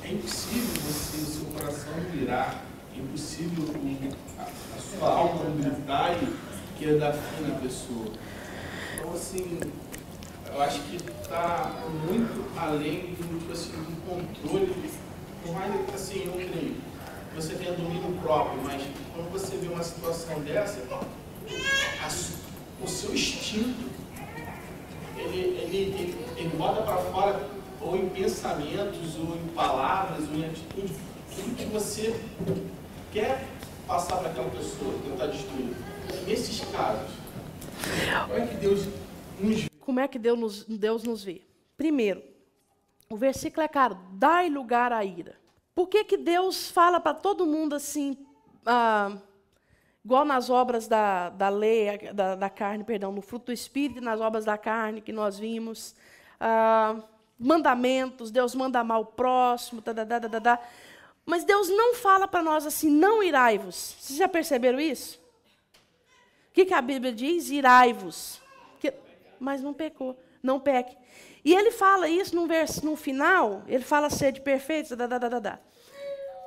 É impossível você, o seu coração virar, é impossível a sua alma gritar e querer dar fim na pessoa. Então, assim, eu acho que está muito além do, tipo assim, do controle. Por mais assim, eu creio, você tenha domínio próprio, mas quando você vê uma situação dessa, o seu instinto, ele bota para fora, ou em pensamentos, ou em palavras, ou em atitude, tudo que você quer passar para aquela pessoa, tentar destruir. Nesses casos, como é que Deus nos vê? Como é que Deus nos vê? Primeiro, o versículo é claro, dai lugar à ira. Por que Deus fala para todo mundo assim, igual nas obras da lei, da carne, perdão, no fruto do Espírito, nas obras da carne que nós vimos, mandamentos, Deus manda amar o próximo, mas Deus não fala para nós assim, não irai-vos. Vocês já perceberam isso? O que a Bíblia diz? Irai-vos. Mas não pecou, não peque. E ele fala isso no final, ele fala sede perfeita,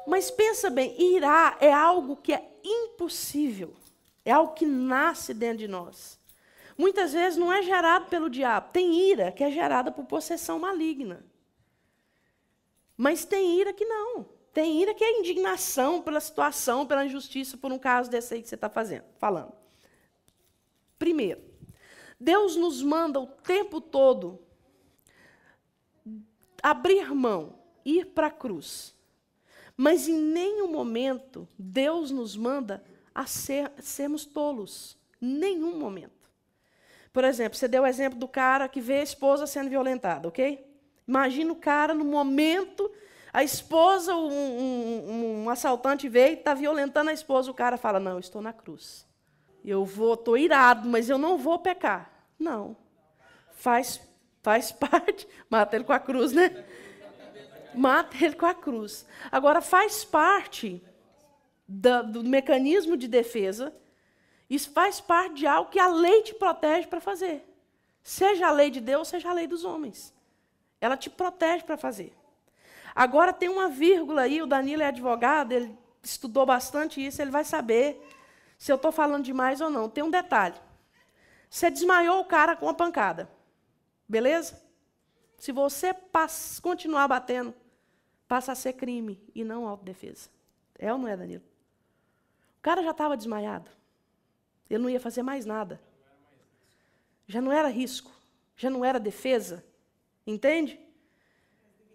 Mas pensa bem, irá é algo que é impossível. É algo que nasce dentro de nós. Muitas vezes não é gerado pelo diabo. Tem ira que é gerada por possessão maligna. Mas tem ira que não. Tem ira que é indignação pela situação, pela injustiça, por um caso desse aí que você está falando. Primeiro, Deus nos manda o tempo todo abrir mão, ir para a cruz. Mas em nenhum momento Deus nos manda a sermos tolos. Nenhum momento. Por exemplo, você deu o exemplo do cara que vê a esposa sendo violentada, ok? Imagina o cara no momento, a esposa, um assaltante veio e está violentando a esposa, o cara fala, não, eu estou na cruz. Estou irado, mas eu não vou pecar. Não. Faz parte. Mata ele com a cruz, né? Mata ele com a cruz. Agora, faz parte do mecanismo de defesa. Isso faz parte de algo que a lei te protege para fazer. Seja a lei de Deus, seja a lei dos homens. Ela te protege para fazer. Agora, tem uma vírgula aí, o Danilo é advogado, ele estudou bastante isso, ele vai saber se eu estou falando demais ou não. Tem um detalhe. Você desmaiou o cara com uma pancada. Beleza? Se você continuar batendo, passa a ser crime e não autodefesa. É ou não é, Danilo? O cara já estava desmaiado. Ele não ia fazer mais nada. Já não era risco. Já não era defesa. Entende?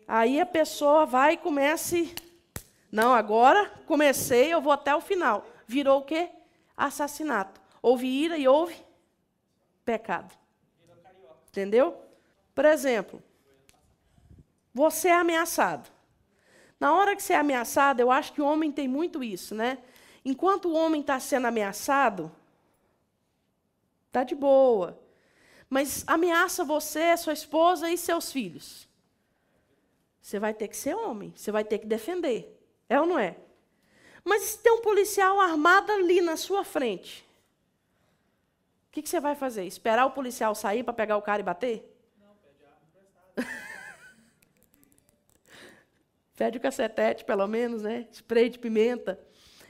Aí a pessoa vai e começa... Não, agora comecei, eu vou até o final. Virou o quê? Assassinato. Houve ira e houve pecado. Entendeu? Por exemplo, você é ameaçado. Na hora que você é ameaçado, eu acho que o homem tem muito isso, né? Enquanto o homem está sendo ameaçado, está de boa. Mas ameaça você, sua esposa e seus filhos. Você vai ter que ser homem, você vai ter que defender. É ou não é? Mas se tem um policial armado ali na sua frente, o que você vai fazer? Esperar o policial sair para pegar o cara e bater? Não, pede arma emprestada. Pede o cacetete, pelo menos, né? Spray de pimenta.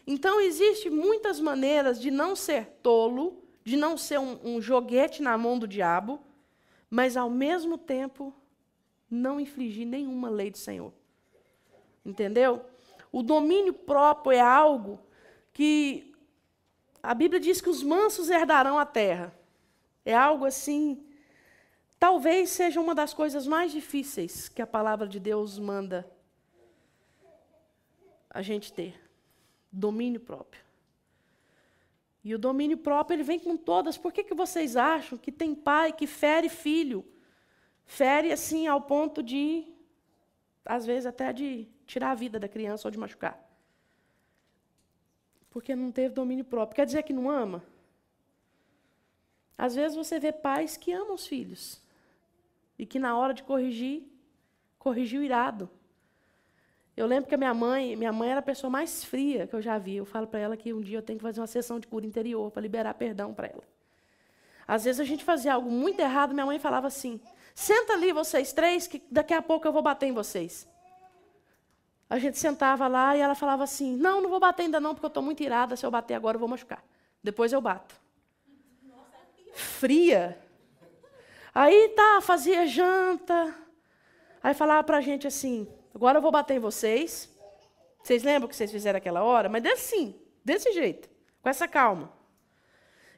Então, existem muitas maneiras de não ser tolo, de não ser um joguete na mão do diabo, mas, ao mesmo tempo, não infligir nenhuma lei do Senhor. Entendeu? O domínio próprio é algo que A Bíblia diz que os mansos herdarão a terra. É algo assim, talvez seja uma das coisas mais difíceis que a palavra de Deus manda a gente ter. Domínio próprio. E o domínio próprio, ele vem com todas. Por que vocês acham que tem pai que fere filho? Fere assim ao ponto de, às vezes até de tirar a vida da criança ou de machucar. Porque não teve domínio próprio. Quer dizer que não ama? Às vezes você vê pais que amam os filhos. E que na hora de corrigir, corrigiu irado. Eu lembro que a minha mãe era a pessoa mais fria que eu já vi. Eu falo para ela que um dia eu tenho que fazer uma sessão de cura interior para liberar perdão para ela. Às vezes a gente fazia algo muito errado, minha mãe falava assim, senta ali vocês três, que daqui a pouco eu vou bater em vocês. A gente sentava lá e ela falava assim, não vou bater ainda não, porque eu estou muito irada, se eu bater agora eu vou machucar. Depois eu bato. Fria. Aí fazia janta. Aí falava para a gente assim, agora eu vou bater em vocês. Vocês lembram que vocês fizeram aquela hora? Mas desse jeito, com essa calma.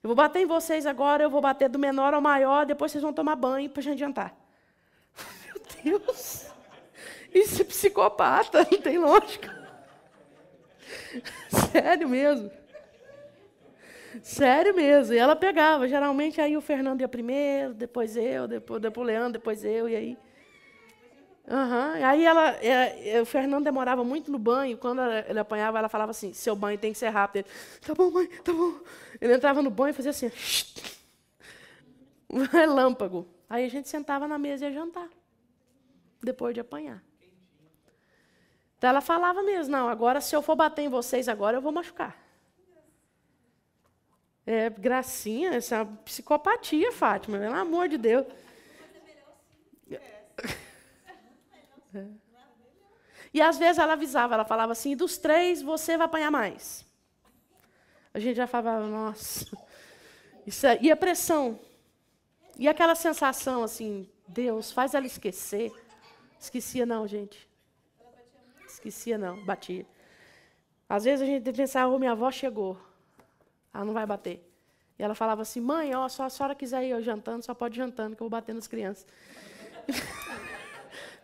Eu vou bater em vocês agora, eu vou bater do menor ao maior, depois vocês vão tomar banho para a gente jantar. Meu Deus! Isso é psicopata, não tem lógica. Sério mesmo. Sério mesmo. E ela pegava. Geralmente aí o Fernando ia primeiro, depois eu, depois o Leandro, depois eu, e aí. Aí o Fernando demorava muito no banho. Quando ele apanhava, ela falava assim, seu banho tem que ser rápido. Ele, tá bom, mãe, tá bom. Ele entrava no banho e fazia assim, relâmpago. Aí a gente sentava na mesa e ia jantar. Depois de apanhar. Então ela falava mesmo, não, agora se eu for bater em vocês agora, eu vou machucar. É, gracinha, essa é uma psicopatia, Fátima, pelo amor de Deus. É. E às vezes ela avisava, ela falava assim, dos 3, você vai apanhar mais. A gente já falava, nossa. E a pressão. E aquela sensação assim, Deus, faz ela esquecer. Esquecia não, gente. Esquecia não, batia. Às vezes a gente pensava, minha avó chegou. Ela não vai bater. E ela falava assim, mãe, ó, só a senhora quiser ir eu jantando, só pode ir jantando, que eu vou bater nas crianças.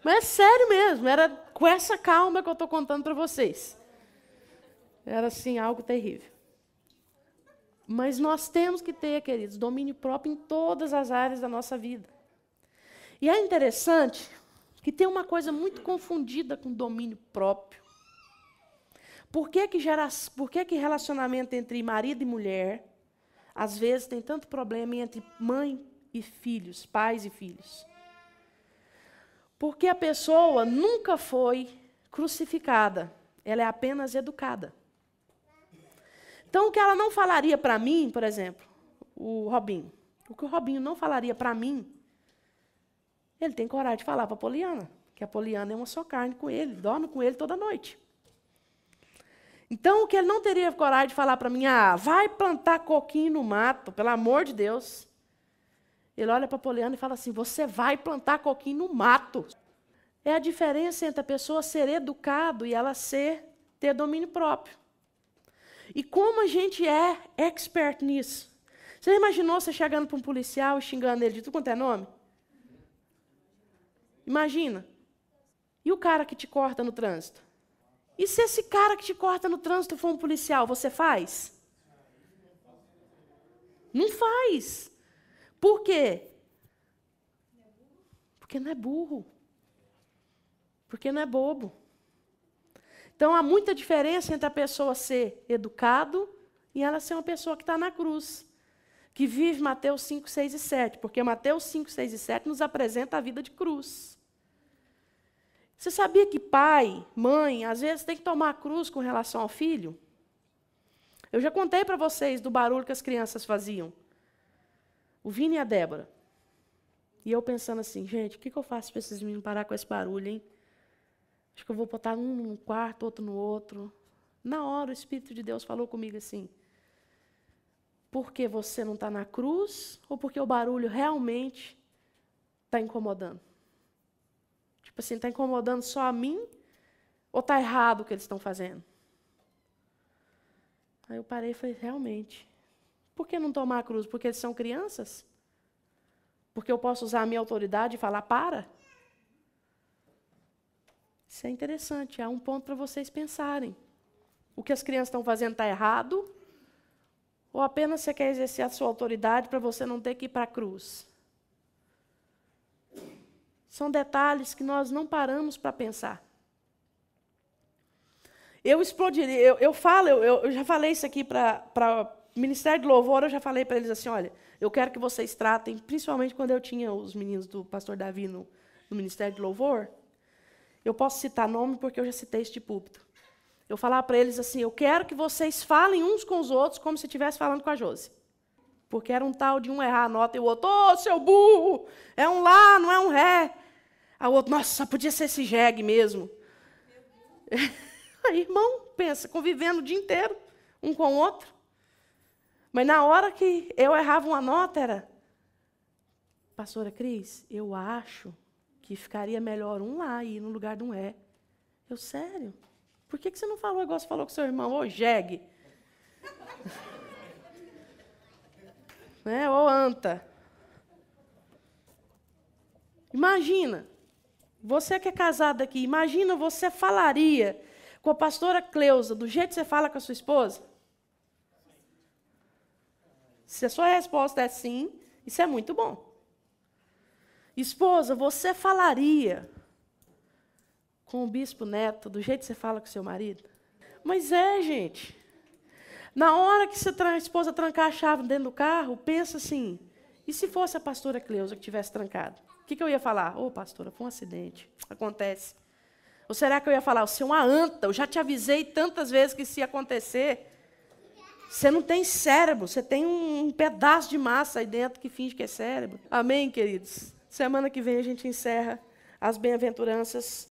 Mas é sério mesmo, era com essa calma que eu estou contando para vocês. Era assim, algo terrível. Mas nós temos que ter, queridos, domínio próprio em todas as áreas da nossa vida. E é interessante que tem uma coisa muito confundida com domínio próprio. Por que que relacionamento entre marido e mulher, às vezes, tem tanto problema entre mãe e filhos, pais e filhos? Porque a pessoa nunca foi crucificada, ela é apenas educada. Então, o que ela não falaria para mim, por exemplo, o Robinho, o que o Robinho não falaria para mim, ele tem coragem de falar para a Poliana, que a Poliana é uma só carne com ele, dorme com ele toda noite. Então, o que ele não teria coragem de falar para mim, vai plantar coquinho no mato, pelo amor de Deus. Ele olha para a Poliana e fala assim, você vai plantar coquinho no mato. É a diferença entre a pessoa ser educado e ela ter domínio próprio. E como a gente é expert nisso? Você imaginou você chegando para um policial e xingando ele de tudo quanto é nome? Imagina. E o cara que te corta no trânsito? E se esse cara que te corta no trânsito for um policial, você faz? Não faz. Por quê? Porque não é burro. Porque não é bobo. Então, há muita diferença entre a pessoa ser educado e ela ser uma pessoa que está na cruz. Que vive Mateus 5, 6 e 7. Porque Mateus 5, 6 e 7 nos apresenta a vida de cruz. Você sabia que pai, mãe, às vezes tem que tomar a cruz com relação ao filho? Eu já contei para vocês do barulho que as crianças faziam. O Vini e a Débora. E eu pensando assim, gente, o que eu faço para esses meninos parar com esse barulho, hein? Acho que eu vou botar um num quarto, outro no outro. Na hora, o Espírito de Deus falou comigo assim, porque você não está na cruz ou porque o barulho realmente está incomodando? Tipo assim, está incomodando só a mim ou está errado o que eles estão fazendo? Aí eu parei e falei, realmente, por que não tomar a cruz? Porque eles são crianças? Porque eu posso usar a minha autoridade e falar, para? Isso é interessante, há um ponto para vocês pensarem. O que as crianças estão fazendo está errado? Ou apenas você quer exercer a sua autoridade para você não ter que ir para a cruz? São detalhes que nós não paramos para pensar. Eu explodiria, eu já falei isso aqui para o Ministério de Louvor, eu já falei para eles assim, olha, eu quero que vocês tratem, principalmente quando eu tinha os meninos do pastor Davi no Ministério de Louvor, eu posso citar nome porque eu já citei este púlpito. Eu falava para eles assim, eu quero que vocês falem uns com os outros como se estivesse falando com a Josi. Porque era um tal de um errar a nota e o outro, ô, seu burro, é um lá, não é um ré. Aí o outro, nossa, só podia ser esse jegue mesmo. Aí, irmão, pensa, convivendo o dia inteiro, um com o outro. Mas na hora que eu errava uma nota, era, pastora Cris, eu acho que ficaria melhor um lá e ir no lugar de um é. Eu, sério? Por que você não falou igual você falou com seu irmão? Ô, jegue. Né? Ô, anta. Imagina, você que é casado aqui, imagina você falaria com a pastora Cleusa do jeito que você fala com a sua esposa? Se a sua resposta é sim, isso é muito bom. Esposa, você falaria com o bispo Neto do jeito que você fala com seu marido? Mas gente, na hora que a esposa trancar a chave dentro do carro, pensa assim, e se fosse a pastora Cleusa que tivesse trancado? O que eu ia falar? Ô, pastora, foi um acidente, acontece. Ou será que eu ia falar, você é uma anta, eu já te avisei tantas vezes que isso ia acontecer. Você não tem cérebro, você tem um pedaço de massa aí dentro que finge que é cérebro. Amém, queridos? Semana que vem a gente encerra as bem-aventuranças